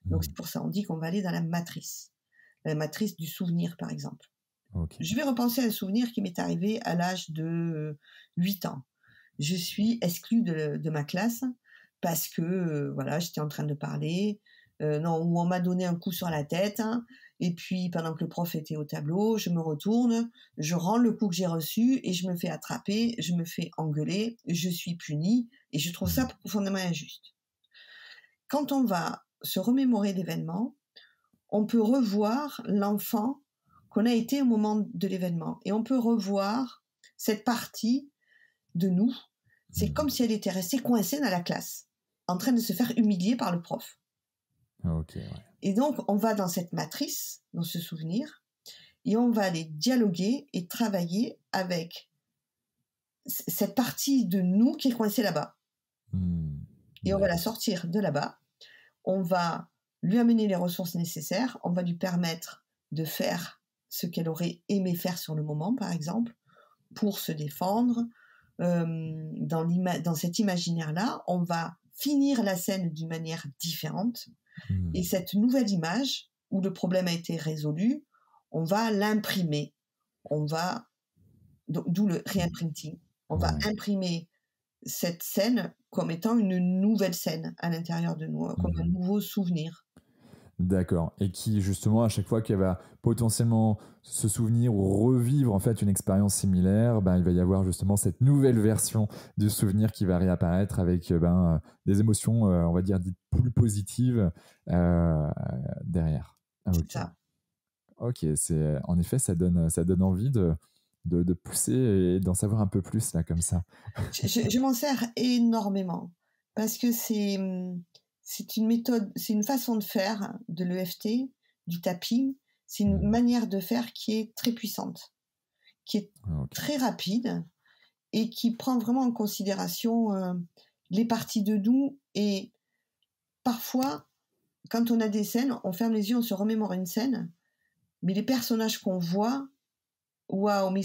Donc Hmm, c'est pour ça on dit qu'on va aller dans la matrice du souvenir par exemple. ok. Je vais repenser à un souvenir qui m'est arrivé à l'âge de 8 ans. Je suis exclue de ma classe parce que voilà, j'étais en train de parler, non, où on m'a donné un coup sur la tête, hein, et puis pendant que le prof était au tableau, je me retourne, je rends le coup que j'ai reçu et je me fais attraper, je me fais engueuler, je suis punie et je trouve ça Hmm, profondément injuste. Quand on va se remémorer l'événement, on peut revoir l'enfant qu'on a été au moment de l'événement et on peut revoir cette partie de nous. C'est hmm. comme si elle était restée coincée dans la classe, en train de se faire humilier par le prof. Ok, ouais. Et donc, on va dans cette matrice, dans ce souvenir, et on va aller dialoguer et travailler avec cette partie de nous qui est coincée là-bas. Hmm, Et on va la d'accord. sortir de là-bas. On va lui amener les ressources nécessaires. On va lui permettre de faire ce qu'elle aurait aimé faire sur le moment, par exemple, pour se défendre. Dans cet imaginaire-là, on va finir la scène d'une manière différente. Hmm, Et cette nouvelle image, où le problème a été résolu, on va l'imprimer. On va, d'où le réimprinting. On va ouais. imprimer cette scène comme étant une nouvelle scène à l'intérieur de nous, comme un Hmm. nouveau souvenir. D'accord. Et qui, justement, à chaque fois qu'elle va potentiellement se souvenir ou revivre en fait une expérience similaire, ben, il va y avoir justement cette nouvelle version du souvenir qui va réapparaître avec des émotions, on va dire, dites plus positives euh, derrière. Ah, C'est ok. ça. Ok, en effet, ça donne envie de pousser et d'en savoir un peu plus là, comme ça. Je m'en sers énormément parce que c'est une méthode, c'est une façon de faire de l'EFT, du tapping. C'est une Hmm. manière de faire qui est très puissante, qui est Ok. très rapide et qui prend vraiment en considération les parties de nous. Et parfois, quand on a des scènes, on ferme les yeux, on se remémore une scène, mais les personnages qu'on voit, waouh, mais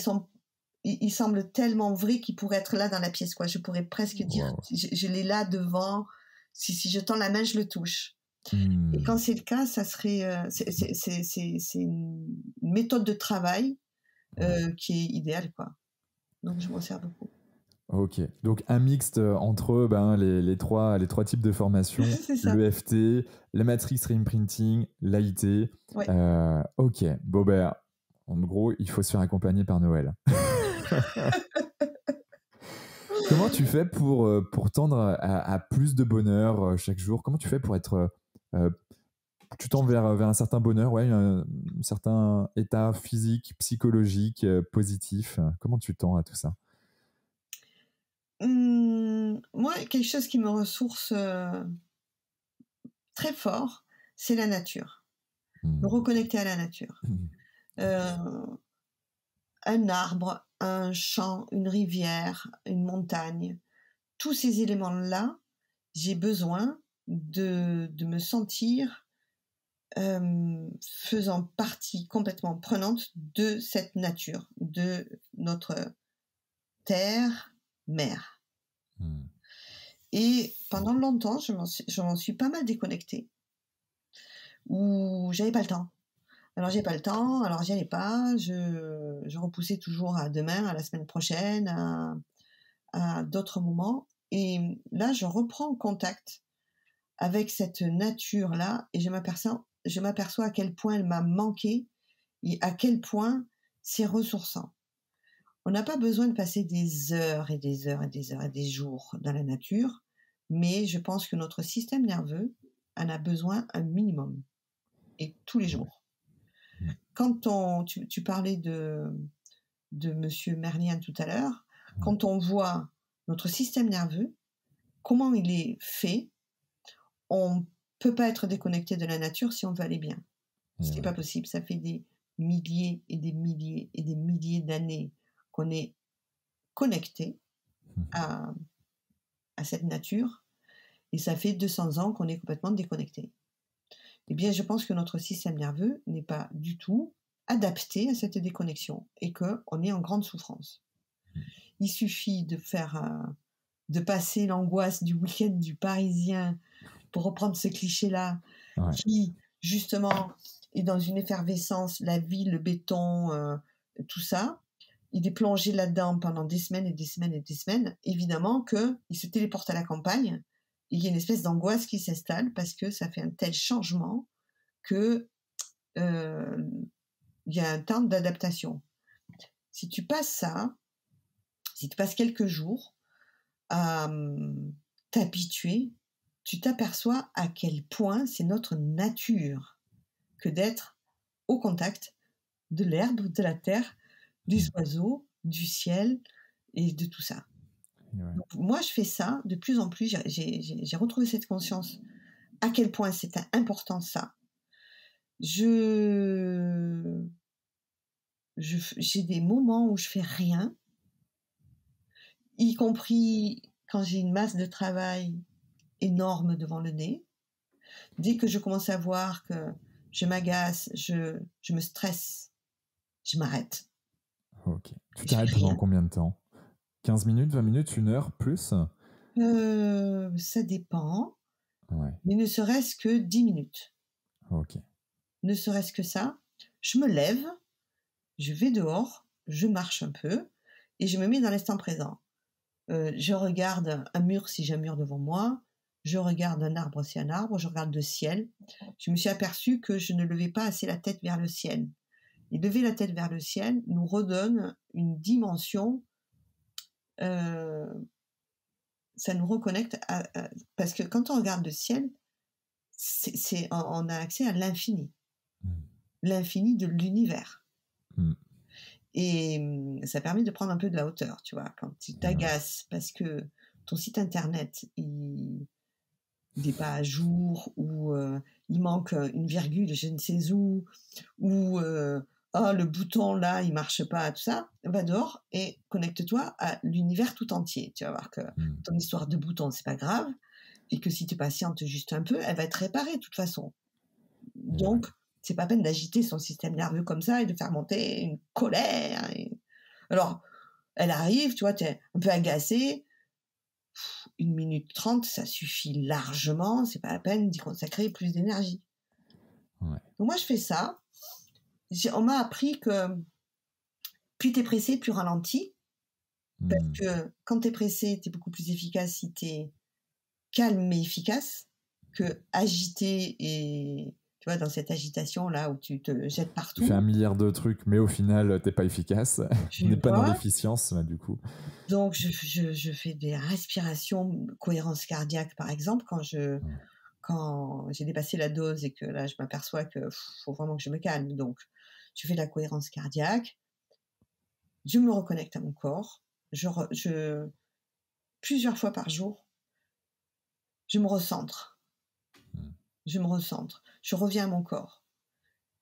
ils semblent tellement vrais qu'ils pourraient être là dans la pièce, quoi. Je pourrais presque dire, Waouh. je l'ai là devant. Si je tends la main, je le touche. Et quand Hmm. c'est le cas, ça serait, c'est une méthode de travail Ouais. qui est idéale, quoi. Donc je m'en sers beaucoup. Ok, donc un mixte entre les trois types de formation, C'est ça. l'EFT, la matrix reimprinting, l'AIT. Ouais. Ok, bon ben, en gros, il faut se faire accompagner par Noël. Comment tu fais pour tendre à plus de bonheur chaque jour? Comment tu fais pour être... tu tends vers un certain bonheur, ouais, un certain état physique, psychologique, positif. Comment tu tends à tout ça? Moi, quelque chose qui me ressource très fort, c'est la nature. Me reconnecter à la nature. Un arbre, un champ, une rivière, une montagne, tous ces éléments-là, j'ai besoin de me sentir faisant partie complètement prenante de cette nature, de notre terre, mère. Et pendant longtemps, je m'en suis pas mal déconnectée, où j'avais pas le temps. Alors j'ai pas le temps, alors j'y allais pas, je repoussais toujours à demain, à la semaine prochaine, à d'autres moments. Et là, je reprends contact avec cette nature-là et je m'aperçois à quel point elle m'a manqué et à quel point c'est ressourçant. On n'a pas besoin de passer des heures et des heures et des heures et des jours dans la nature, mais je pense que notre système nerveux en a besoin un minimum, et tous les jours. Quand tu parlais de Monsieur Merlin tout à l'heure, quand on voit notre système nerveux, comment il est fait, on peut pas être déconnecté de la nature si on veut aller bien. C'est pas possible. Ça fait des milliers et des milliers et des milliers d'années qu'on est connecté à cette nature, et ça fait 200 ans qu'on est complètement déconnecté. Eh bien, je pense que notre système nerveux n'est pas du tout adapté à cette déconnexion et qu'on est en grande souffrance. Il suffit de passer l'angoisse du week-end du Parisien, pour reprendre ce cliché-là, qui, justement, est dans une effervescence, la ville, le béton, tout ça. Il est plongé là-dedans pendant des semaines et des semaines et des semaines. Évidemment qu'il se téléporte à la campagne. Il y a une espèce d'angoisse qui s'installe parce que ça fait un tel changement que il y a un temps d'adaptation. Si tu passes quelques jours à t'habituer, tu t'aperçois à quel point c'est notre nature que d'être au contact de l'herbe, de la terre, des oiseaux, du ciel et de tout ça. Donc, moi, je fais ça de plus en plus. J'ai retrouvé cette conscience à quel point c'était important ça. J'ai des moments où je fais rien, y compris quand j'ai une masse de travail énorme devant le nez. Dès que je commence à voir que je m'agace, je me stresse, je m'arrête. Ok. Tu t'arrêtes pendant combien de temps? 15 minutes, 20 minutes, 1 heure, plus? Ça dépend. Mais ne serait-ce que 10 minutes. Ok. Ne serait-ce que ça. Je me lève, je vais dehors, je marche un peu et je me mets dans l'instant présent. Je regarde un mur si j'ai un mur devant moi, je regarde un arbre si un arbre, je regarde le ciel. Je me suis aperçue que je ne levais pas assez la tête vers le ciel. Et lever la tête vers le ciel nous redonne une dimension, ça nous reconnecte parce que quand on regarde le ciel, on a accès à l'infini, l'infini de l'univers. Et ça permet de prendre un peu de la hauteur, tu vois. Quand tu t'agaces parce que ton site internet, il n'est pas à jour, ou il manque une virgule, je ne sais où, ou le bouton là, il marche pas, tout ça, va dehors et connecte-toi à l'univers tout entier. Tu vas voir que ton histoire de bouton, c'est pas grave, et que si tu patientes juste un peu, elle va être réparée de toute façon. Donc, c'est pas peine d'agiter son système nerveux comme ça et de faire monter une colère. Alors, elle arrive, tu vois, tu es un peu agacé. 1 minute 30, ça suffit largement. C'est pas la peine d'y consacrer plus d'énergie. Donc, moi, je fais ça. On m'a appris que plus t'es pressé, plus ralenti. Parce que quand t'es pressé, t'es beaucoup plus efficace si t'es calme mais efficace que agité et... Tu vois, dans cette agitation-là où tu te jettes partout. Tu fais 1 milliard de trucs, mais au final, t'es pas efficace. Tu n'es pas dans l'efficience, du coup. Donc, je fais des respirations, cohérence cardiaque, par exemple, quand j'ai dépassé la dose et que là, je m'aperçois que faut vraiment que je me calme. Donc, je fais de la cohérence cardiaque. Je me reconnecte à mon corps. plusieurs fois par jour, je me recentre. Mm. Je me recentre. Je reviens à mon corps.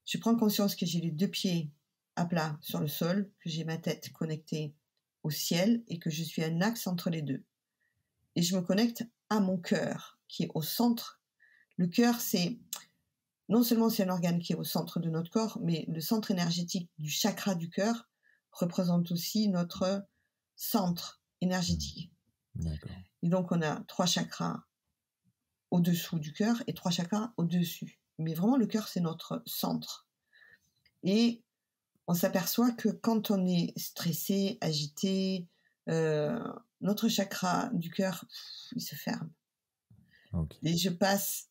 Je prends conscience que j'ai les 2 pieds à plat sur le sol, que j'ai ma tête connectée au ciel et que je suis un axe entre les deux. Et je me connecte à mon cœur qui est au centre. Le cœur, non seulement c'est un organe qui est au centre de notre corps, mais le centre énergétique du chakra du cœur représente aussi notre centre énergétique. D'accord. Et donc, on a 3 chakras au-dessous du cœur et 3 chakras au-dessus. Mais vraiment, le cœur, c'est notre centre. Et on s'aperçoit que quand on est stressé, agité, notre chakra du cœur, il se ferme. Ok. Et je passe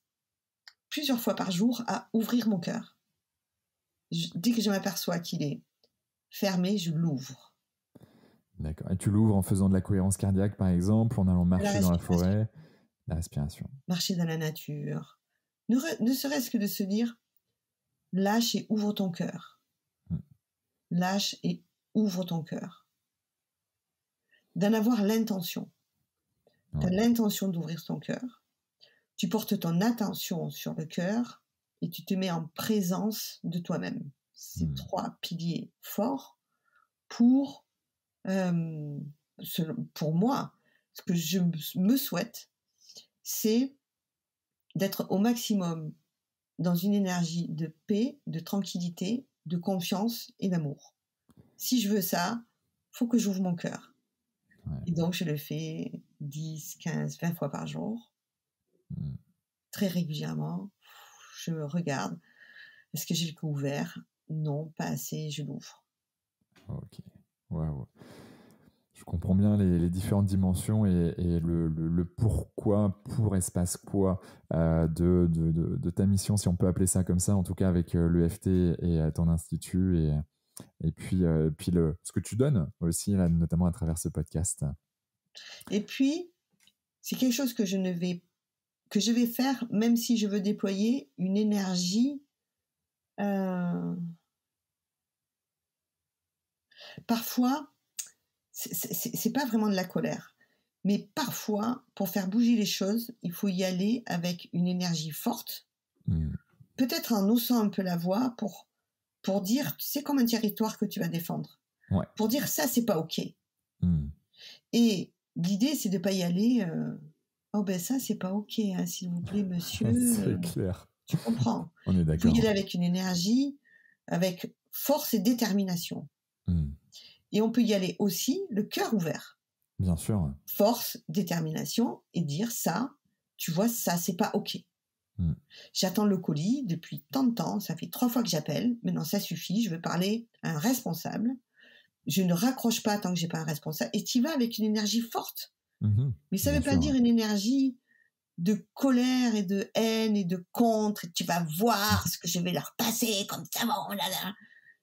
plusieurs fois par jour à ouvrir mon cœur. Dès que je m'aperçois qu'il est fermé, je l'ouvre. D'accord. Et tu l'ouvres en faisant de la cohérence cardiaque, par exemple, en allant marcher dans la forêt, la respiration. Marcher dans la nature. Ne serait-ce que de se dire, lâche et ouvre ton cœur. Lâche et ouvre ton cœur. D'en avoir l'intention. Tu as l'intention d'ouvrir ton cœur. Tu portes ton attention sur le cœur et tu te mets en présence de toi-même. C'est 3 piliers forts pour moi. Ce que je me souhaite, c'est d'être au maximum dans une énergie de paix, de tranquillité, de confiance et d'amour. Si je veux ça, il faut que j'ouvre mon cœur. Ouais. Et donc, je le fais 10, 15, 20 fois par jour. Très régulièrement. Je regarde. Est-ce que j'ai le cœur ouvert? Non, pas assez, je l'ouvre. Ok. Waouh. Je comprends bien les différentes dimensions et le pourquoi, pour espace quoi de ta mission, si on peut appeler ça comme ça, en tout cas avec l'EFT et ton institut et puis ce que tu donnes aussi, là, notamment à travers ce podcast. Et puis, c'est quelque chose que je vais faire, même si je veux déployer une énergie parfois, c'est pas vraiment de la colère, mais parfois, pour faire bouger les choses, il faut y aller avec une énergie forte, peut-être en haussant un peu la voix pour dire, c'est comme un territoire que tu vas défendre, pour dire ça, c'est pas OK. Et l'idée, c'est de pas y aller, oh ben ça, c'est pas OK, hein, s'il vous plaît, monsieur. C'est clair. Tu comprends. On est d'accord. Il faut y aller avec une énergie, avec force et détermination. Et on peut y aller aussi le cœur ouvert. Bien sûr. Force, détermination et dire ça, tu vois, ça, c'est pas OK. J'attends le colis depuis tant de temps, ça fait 3 fois que j'appelle, maintenant ça suffit, je veux parler à un responsable. Je ne raccroche pas tant que j'ai pas un responsable. Et tu y vas avec une énergie forte. Mais ça ne veut pas dire une énergie de colère et de haine et de contre. Et tu vas voir ce que je vais leur passer comme ça.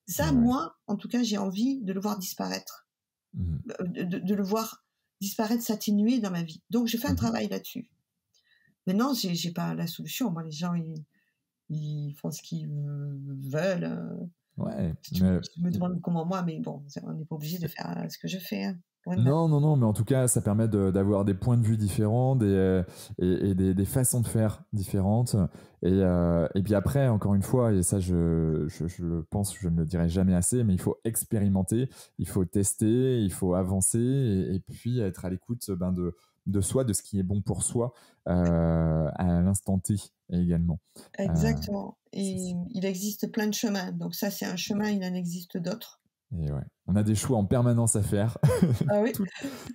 Ça, moi, en tout cas, j'ai envie de le voir disparaître. De le voir disparaître, s'atténuer dans ma vie. Donc, je fais un travail là-dessus. Maintenant, j'ai pas la solution. Moi, les gens, ils font ce qu'ils veulent. Tu me demandes comment moi, mais bon, on n'est pas obligé de faire ce que je fais. Hein. Non, mais en tout cas, ça permet d'avoir des points de vue différents et des façons de faire différentes. Et puis après, encore une fois, et ça, je pense, je ne le dirai jamais assez, mais il faut expérimenter, il faut tester, il faut avancer et puis être à l'écoute de soi, de ce qui est bon pour soi à l'instant T également. Exactement. Et il existe plein de chemins. Donc ça, c'est un chemin, il en existe d'autres. Et on a des choix en permanence à faire. Ah oui. tout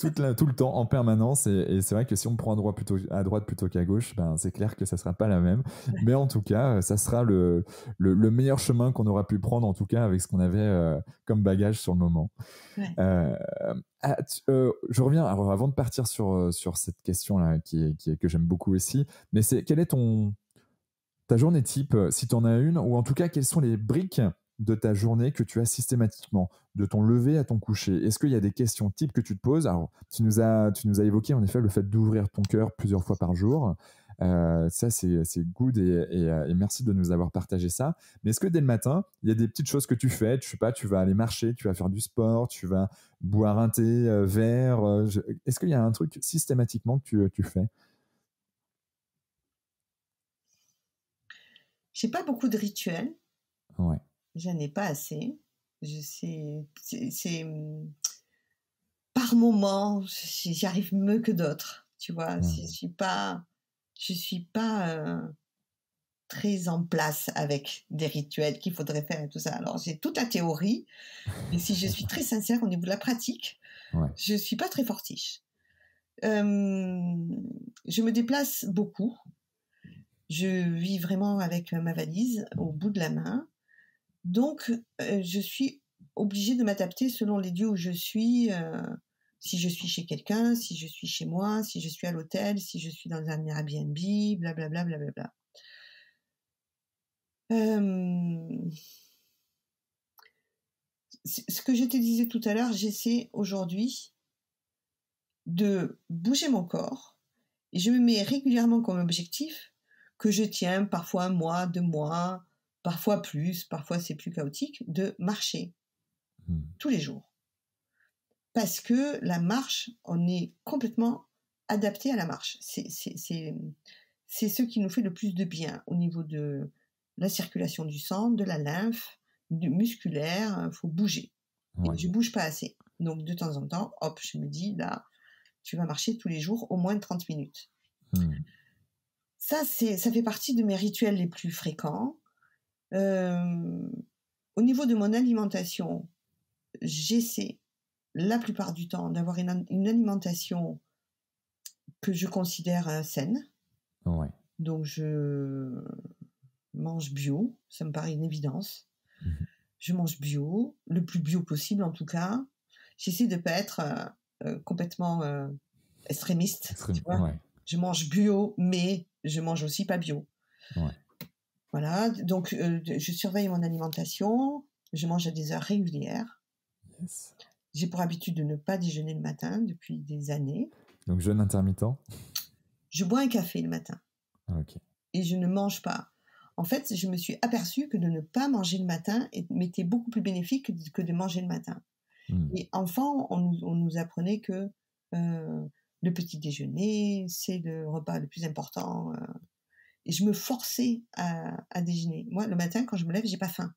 le temps en permanence et c'est vrai que si on prend à droite plutôt qu'à gauche, ben, c'est clair que ça sera pas la même, mais en tout cas ça sera le meilleur chemin qu'on aura pu prendre, en tout cas avec ce qu'on avait comme bagage sur le moment. Je reviens alors, avant de partir sur cette question là que j'aime beaucoup aussi, mais quelle est ta journée type, si tu en as une, ou en tout cas quelles sont les briques de ta journée que tu as systématiquement, de ton lever à ton coucher? Est-ce qu'il y a des questions types que tu te poses? Alors, tu nous as évoqué en effet le fait d'ouvrir ton cœur plusieurs fois par jour. Ça, c'est good et merci de nous avoir partagé ça. Mais est-ce que dès le matin, il y a des petites choses que tu fais? Je sais pas, tu vas aller marcher, tu vas faire du sport, tu vas boire un thé vert. Est-ce qu'il y a un truc systématiquement que tu fais? J'ai pas beaucoup de rituels. Ouais. J'en ai pas assez. Par moment, j'y arrive mieux que d'autres, tu vois. Ouais. Je suis pas très en place avec des rituels qu'il faudrait faire et tout ça. Alors, j'ai toute la théorie, mais si je suis très sincère au niveau de la pratique, Ouais. je suis pas très fortiche. Je me déplace beaucoup. Je vis vraiment avec ma valise au bout de la main. Donc, je suis obligée de m'adapter selon les lieux où je suis. Si je suis chez quelqu'un, si je suis chez moi, si je suis à l'hôtel, si je suis dans un Airbnb, blablabla, blablabla. Ce que je te disais tout à l'heure, j'essaie aujourd'hui de bouger mon corps et je me mets régulièrement comme objectif que je tiens parfois un mois, 2 mois, parfois plus, parfois c'est plus chaotique, de marcher tous les jours. Parce que la marche, on est complètement adapté à la marche. C'est ce qui nous fait le plus de bien au niveau de la circulation du sang, de la lymphe, du musculaire. Il faut bouger. Ouais. Et je bouge pas assez. Donc de temps en temps, hop, je me dis là, tu vas marcher tous les jours au moins 30 minutes. Ça fait partie de mes rituels les plus fréquents. Au niveau de mon alimentation, j'essaie la plupart du temps d'avoir une alimentation que je considère saine. Ouais. Donc je mange bio, ça me paraît une évidence. Je mange bio, le plus bio possible en tout cas. J'essaie de ne pas être complètement extrémiste, tu vois. Ouais. Je mange bio, mais je mange aussi pas bio. Ouais. Voilà, donc je surveille mon alimentation, je mange à des heures régulières. Yes. J'ai pour habitude de ne pas déjeuner le matin depuis des années. Donc jeûne intermittent? Je bois un café le matin. Ok. Et je ne mange pas. En fait, je me suis aperçue que de ne pas manger le matin m'était beaucoup plus bénéfique que de manger le matin. Et enfant, on nous apprenait que le petit déjeuner, c'est le repas le plus important. Et je me forçais à déjeuner. Moi, le matin, quand je me lève, j'ai pas faim.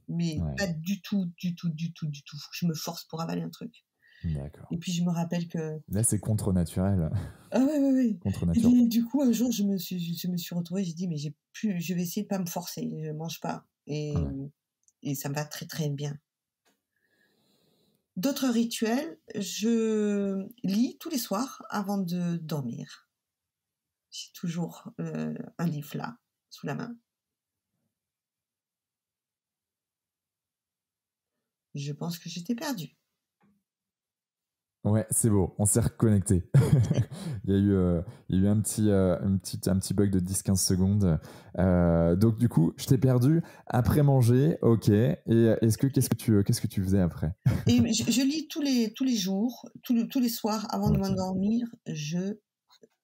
Mais Ouais. pas du tout, du tout, du tout, du tout. Faut que je me force pour avaler un truc. D'accord. Et puis, je me rappelle que... Là, c'est contre-naturel. Ah ouais, ouais, ouais. Contre Et nature. puis, du coup, un jour, je me suis retrouvée, j'ai dit, mais je vais essayer de pas me forcer, je mange pas. Ouais. Et ça me va très, très bien. D'autres rituels, je lis tous les soirs avant de dormir. J'ai toujours un livre là, sous la main. Je pense que j'étais perdue. Ouais, c'est beau, on s'est reconnecté. Il y a eu un petit bug de 10-15 secondes. Donc du coup, je t'ai perdu. Après manger, ok. Et qu'est-ce que tu faisais après? Et je lis tous les jours, tous les soirs avant de Ok. m'endormir, je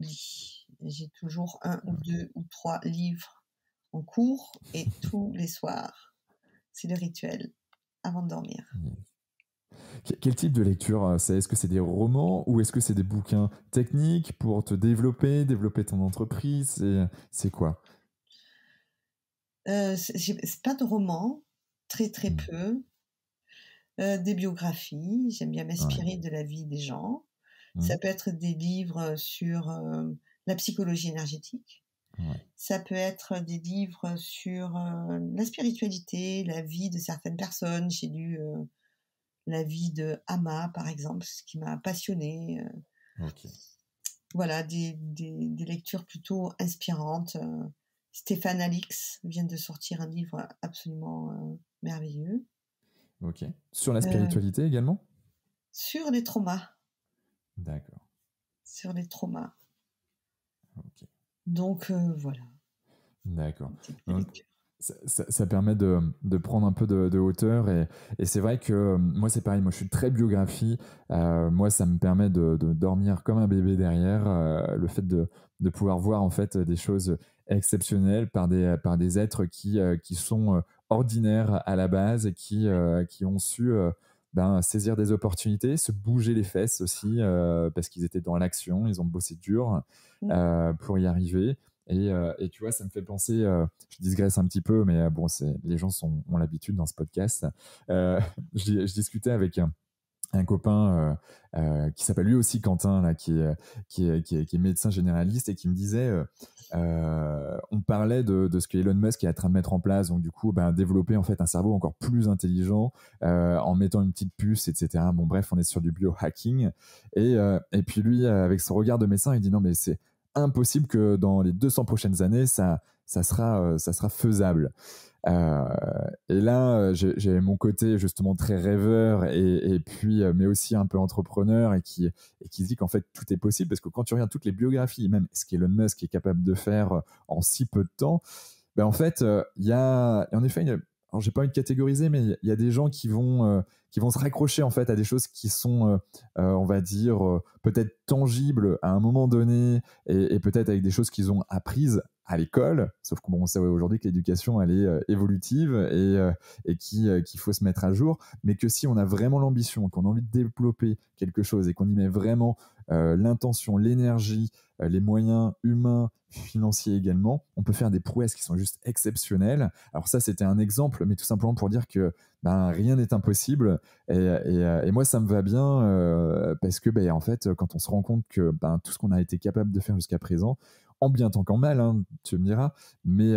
lis. J'ai toujours 1 ou 2 ou 3 livres en cours et tous les soirs, c'est le rituel avant de dormir. Quel type de lecture c'est? Est-ce que c'est des romans ou est-ce que c'est des bouquins techniques pour te développer ton entreprise? C'est quoi? C'est pas de romans, très, très peu. Des biographies, j'aime bien Ouais. m'inspirer de la vie des gens. Ça peut être des livres sur, la psychologie énergétique. Ouais. Ça peut être des livres sur, la spiritualité, la vie de certaines personnes. J'ai lu, la vie de Amma, par exemple, ce qui m'a passionnée. Ok. Voilà, des lectures plutôt inspirantes. Stéphane Alix vient de sortir un livre absolument, merveilleux. Ok. Sur la Heu, spiritualité également? sur les traumas, D'accord. sur les traumas. Ok. Donc voilà, D'accord. un type de Donc, lecture. ça permet de prendre un peu de hauteur et c'est vrai que moi c'est pareil, moi je suis très biographie, moi ça me permet de dormir comme un bébé derrière, le fait de pouvoir voir en fait des choses exceptionnelles par des êtres qui sont ordinaires à la base et qui ont su saisir des opportunités, se bouger les fesses aussi parce qu'ils étaient dans l'action, ils ont bossé dur pour y arriver. Et tu vois, ça me fait penser, je digresse un petit peu, mais bon, les gens ont l'habitude dans ce podcast. Je discutais avec un copain qui s'appelle lui aussi Quentin, là, qui est médecin généraliste et qui me disait, on parlait de ce que Elon Musk est en train de mettre en place, donc du coup, développer en fait un cerveau encore plus intelligent en mettant une petite puce, etc. Bon, bref, on est sur du biohacking. Et puis lui, avec son regard de médecin, il dit non, mais c'est impossible que dans les 200 prochaines années, ça sera faisable. Euh, et là, j'ai mon côté justement très rêveur et puis, mais aussi un peu entrepreneur et qui dit qu'en fait tout est possible parce que quand tu regardes toutes les biographies, même ce qu'Elon Musk est capable de faire en si peu de temps, en fait, il y a en effet alors j'ai pas envie de catégoriser, mais il y a des gens qui vont se raccrocher en fait à des choses qui sont, on va dire, peut-être tangibles à un moment donné et peut-être avec des choses qu'ils ont apprises à l'école, sauf qu'on sait aujourd'hui que l'éducation elle est évolutive et qu'il faut se mettre à jour, mais que si on a vraiment l'ambition, qu'on a envie de développer quelque chose et qu'on y met vraiment l'intention, l'énergie, les moyens humains, financiers également, on peut faire des prouesses qui sont juste exceptionnelles. Alors ça, c'était un exemple, mais tout simplement pour dire que rien n'est impossible. Et moi, ça me va bien parce que, en fait, quand on se rend compte que tout ce qu'on a été capable de faire jusqu'à présent, en bien tant qu'en mal, hein, tu me diras, mais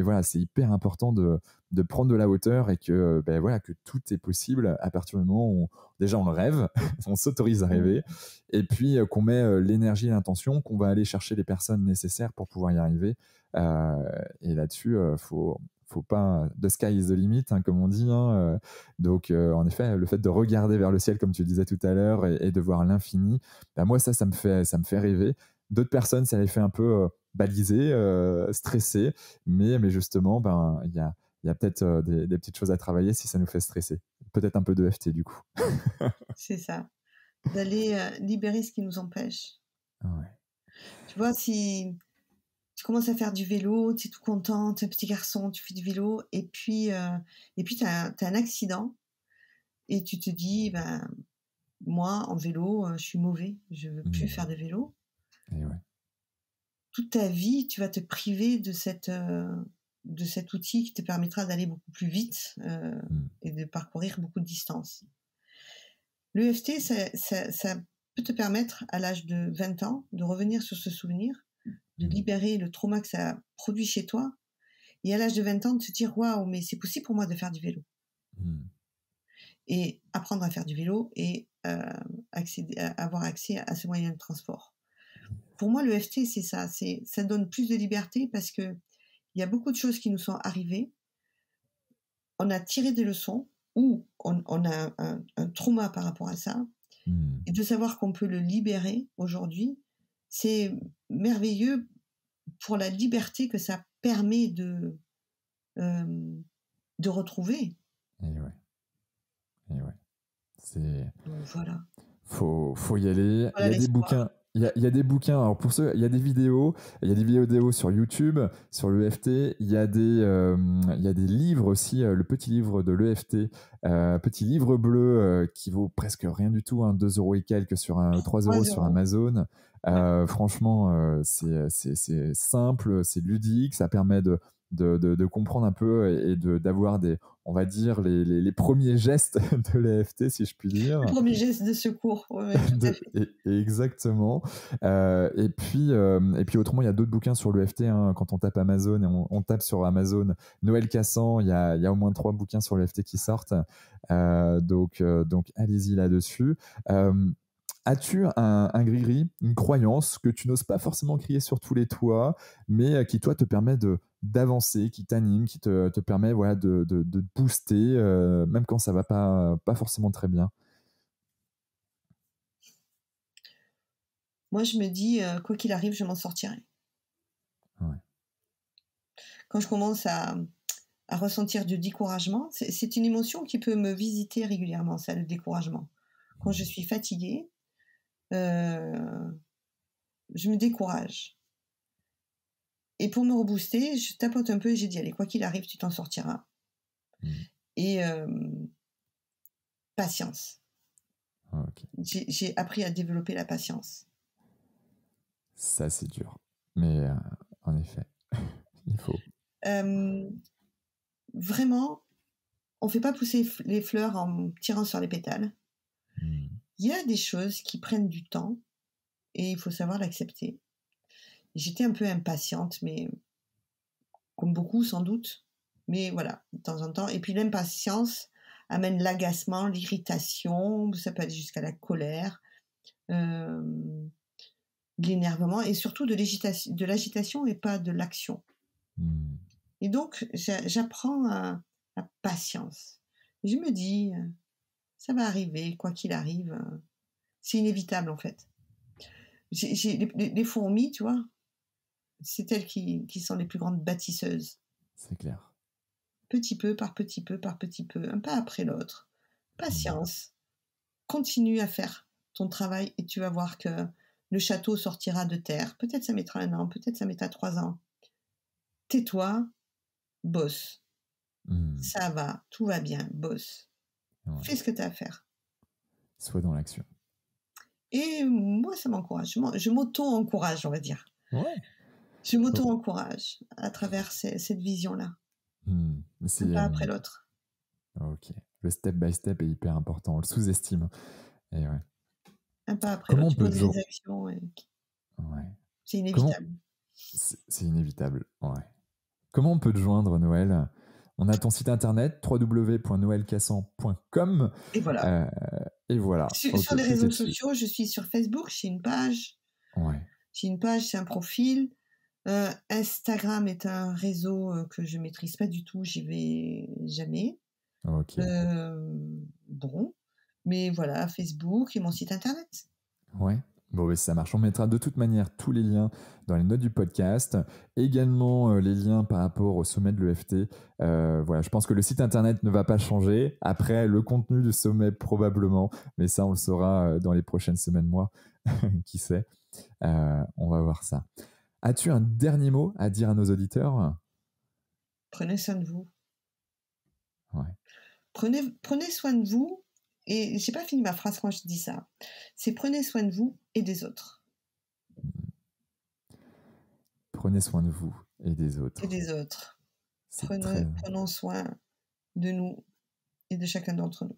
voilà, c'est hyper important de prendre de la hauteur et que, voilà, que tout est possible à partir du moment où déjà on le rêve, on s'autorise à rêver, et puis qu'on met l'énergie et l'intention, qu'on va aller chercher les personnes nécessaires pour pouvoir y arriver. Et là-dessus, faut pas, the sky is the limit, hein, comme on dit, hein. Donc, en effet, le fait de regarder vers le ciel, comme tu le disais tout à l'heure, et de voir l'infini, moi, ça me fait rêver. D'autres personnes, ça les fait un peu baliser, stresser, mais justement, il y a peut-être des petites choses à travailler si ça nous fait stresser. Peut-être un peu de FT, du coup. C'est ça. D'aller libérer ce qui nous empêche. Ouais. Tu vois, si tu commences à faire du vélo, tu es tout content, tu es un petit garçon, tu fais du vélo, et puis tu as un accident, et tu te dis, moi, en vélo, je suis mauvais, je veux plus faire de vélo. Et ouais. Toute ta vie, tu vas te priver de cet outil qui te permettra d'aller beaucoup plus vite et de parcourir beaucoup de distance. L'EFT, ça peut te permettre, à l'âge de 20 ans, de revenir sur ce souvenir, de libérer le trauma que ça produit chez toi, et à l'âge de 20 ans, de se dire « Waouh, mais c'est possible pour moi de faire du vélo ». Et apprendre à faire du vélo et avoir accès à ce moyen de transport. Pour moi, l'EFT, c'est ça. Ça donne plus de liberté parce qu'il y a beaucoup de choses qui nous sont arrivées. On a tiré des leçons ou on a un trauma par rapport à ça. Et de savoir qu'on peut le libérer aujourd'hui, c'est merveilleux pour la liberté que ça permet de retrouver. Et ouais. Donc voilà. Faut y aller. Voilà, il y a des bouquins. Il y a des bouquins. Alors pour ceux, il y a des vidéos. Il y a des vidéos sur YouTube, sur l'EFT. Il y a des livres aussi. Le petit livre de l'EFT, petit livre bleu qui vaut presque rien du tout, hein, 2 € et quelques 3 € sur Amazon. Franchement, c'est simple, c'est ludique, ça permet de comprendre un peu et d'avoir on va dire, les premiers gestes de l'EFT, si je puis dire. Les premiers gestes de secours, oui, tout à fait. Exactement. Et puis autrement, il y a d'autres bouquins sur l'EFT, hein, quand on tape Amazon et on tape sur Amazon Noël Cassan, il y a au moins 3 bouquins sur l'EFT qui sortent. Donc allez-y là-dessus. As-tu un gris-gris, une croyance que tu n'oses pas forcément crier sur tous les toits, mais qui, toi, te permet d'avancer, qui t'anime, qui te permet voilà, de te booster, même quand ça va pas forcément très bien? Moi, je me dis, quoi qu'il arrive, je m'en sortirai. Ouais. Quand je commence à ressentir du découragement. C'est une émotion qui peut me visiter régulièrement, ça, le découragement. Quand je suis fatiguée, je me décourage. Et pour me rebooster, je tapote un peu et j'ai dit, allez, quoi qu'il arrive, tu t'en sortiras. Et patience. Ok. J'ai appris à développer la patience. Ça, c'est dur. Mais en effet, il faut. Vraiment, on ne fait pas pousser les fleurs en tirant sur les pétales. Il y a des choses qui prennent du temps et il faut savoir l'accepter. J'étais un peu impatiente, mais comme beaucoup sans doute. Mais voilà, de temps en temps. Et puis l'impatience amène l'agacement, l'irritation, ça peut aller jusqu'à la colère, l'énervement et surtout de l'agitation et pas de l'action. Et donc, j'apprends à patience. Et je me dis, ça va arriver, quoi qu'il arrive. C'est inévitable, en fait. Les fourmis, tu vois, c'est elles qui sont les plus grandes bâtisseuses. C'est clair. Petit peu, par petit peu, par petit peu, un pas après l'autre. Patience. Continue à faire ton travail et tu vas voir que le château sortira de terre. Peut-être ça mettra 1 an, peut-être ça mettra 3 ans. Tais-toi, bosse. Ça va, tout va bien, bosse. Ouais. Fais ce que tu as à faire. Sois dans l'action. Et moi, ça m'encourage. Je m'auto-encourage, on va dire. Ouais. Je m'auto-encourage à travers cette vision-là. Un pas après l'autre. Ok. Le step by step est hyper important. On le sous-estime. Et ouais. Un pas après l'autre. Tu poses des actions. Ouais. C'est inévitable. C'est inévitable. Ouais. Comment on peut te joindre, Noël ? On a ton site internet www.noelcassan.com. Et voilà. Sur les réseaux sociaux, je suis sur Facebook, j'ai une page. Ouais. J'ai une page, c'est un profil. Instagram est un réseau que je maîtrise pas du tout, j'y vais jamais. Ok. Bon, mais voilà, Facebook et mon site internet. Ouais. Bon, ça marche. On mettra de toute manière tous les liens dans les notes du podcast. Également les liens par rapport au sommet de l'EFT. Voilà, je pense que le site internet ne va pas changer. Après, le contenu du sommet probablement. Mais ça, on le saura dans les prochaines semaines, mois. Qui sait. On va voir ça. As-tu un dernier mot à dire à nos auditeurs ? Prenez soin de vous. Ouais. Prenez soin de vous. Et j'ai pas fini ma phrase quand je dis ça. C'est prenez soin de vous et des autres. Prenez soin de vous et des autres. Et des autres. Prenons soin de nous et de chacun d'entre nous.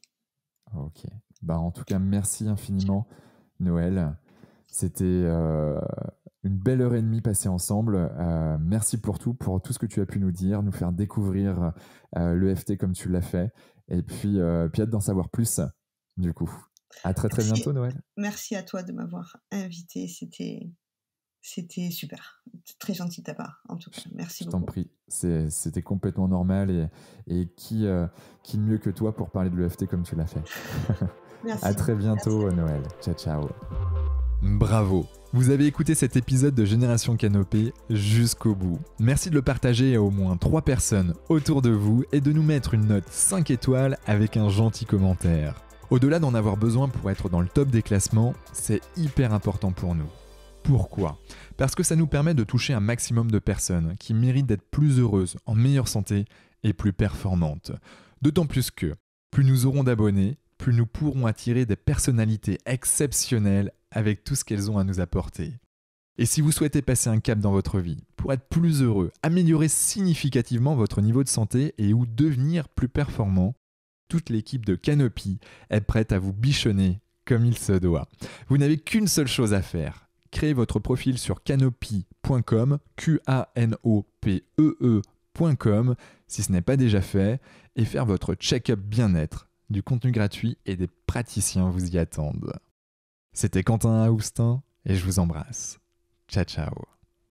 Ok. En tout cas, merci infiniment, Noël. C'était une belle heure et demie passée ensemble. Merci pour tout ce que tu as pu nous dire, nous faire découvrir l'EFT comme tu l'as fait. Et puis hâte d'en savoir plus, du coup. À très bientôt, Noël. Merci à toi de m'avoir invité. C'était super. Très gentil de ta part, en tout cas. Merci beaucoup. Je t'en prie. C'était complètement normal. Et qui mieux que toi pour parler de l'EFT comme tu l'as fait. Merci. À très bientôt, Noël. Ciao, ciao. Bravo. Vous avez écouté cet épisode de Génération Canopée jusqu'au bout. Merci de le partager à au moins 3 personnes autour de vous et de nous mettre une note 5 étoiles avec un gentil commentaire. Au-delà d'en avoir besoin pour être dans le top des classements, c'est hyper important pour nous. Pourquoi ? Parce que ça nous permet de toucher un maximum de personnes qui méritent d'être plus heureuses, en meilleure santé et plus performantes. D'autant plus que, plus nous aurons d'abonnés, plus nous pourrons attirer des personnalités exceptionnelles avec tout ce qu'elles ont à nous apporter. Et si vous souhaitez passer un cap dans votre vie, pour être plus heureux, améliorer significativement votre niveau de santé et ou devenir plus performant, toute l'équipe de Canopy est prête à vous bichonner comme il se doit. Vous n'avez qu'une seule chose à faire. Créez votre profil sur canopee.com, Qanopee.com, si ce n'est pas déjà fait, et faire votre check-up bien-être. Du contenu gratuit et des praticiens vous y attendent. C'était Quentin Aoustin et je vous embrasse. Ciao, ciao.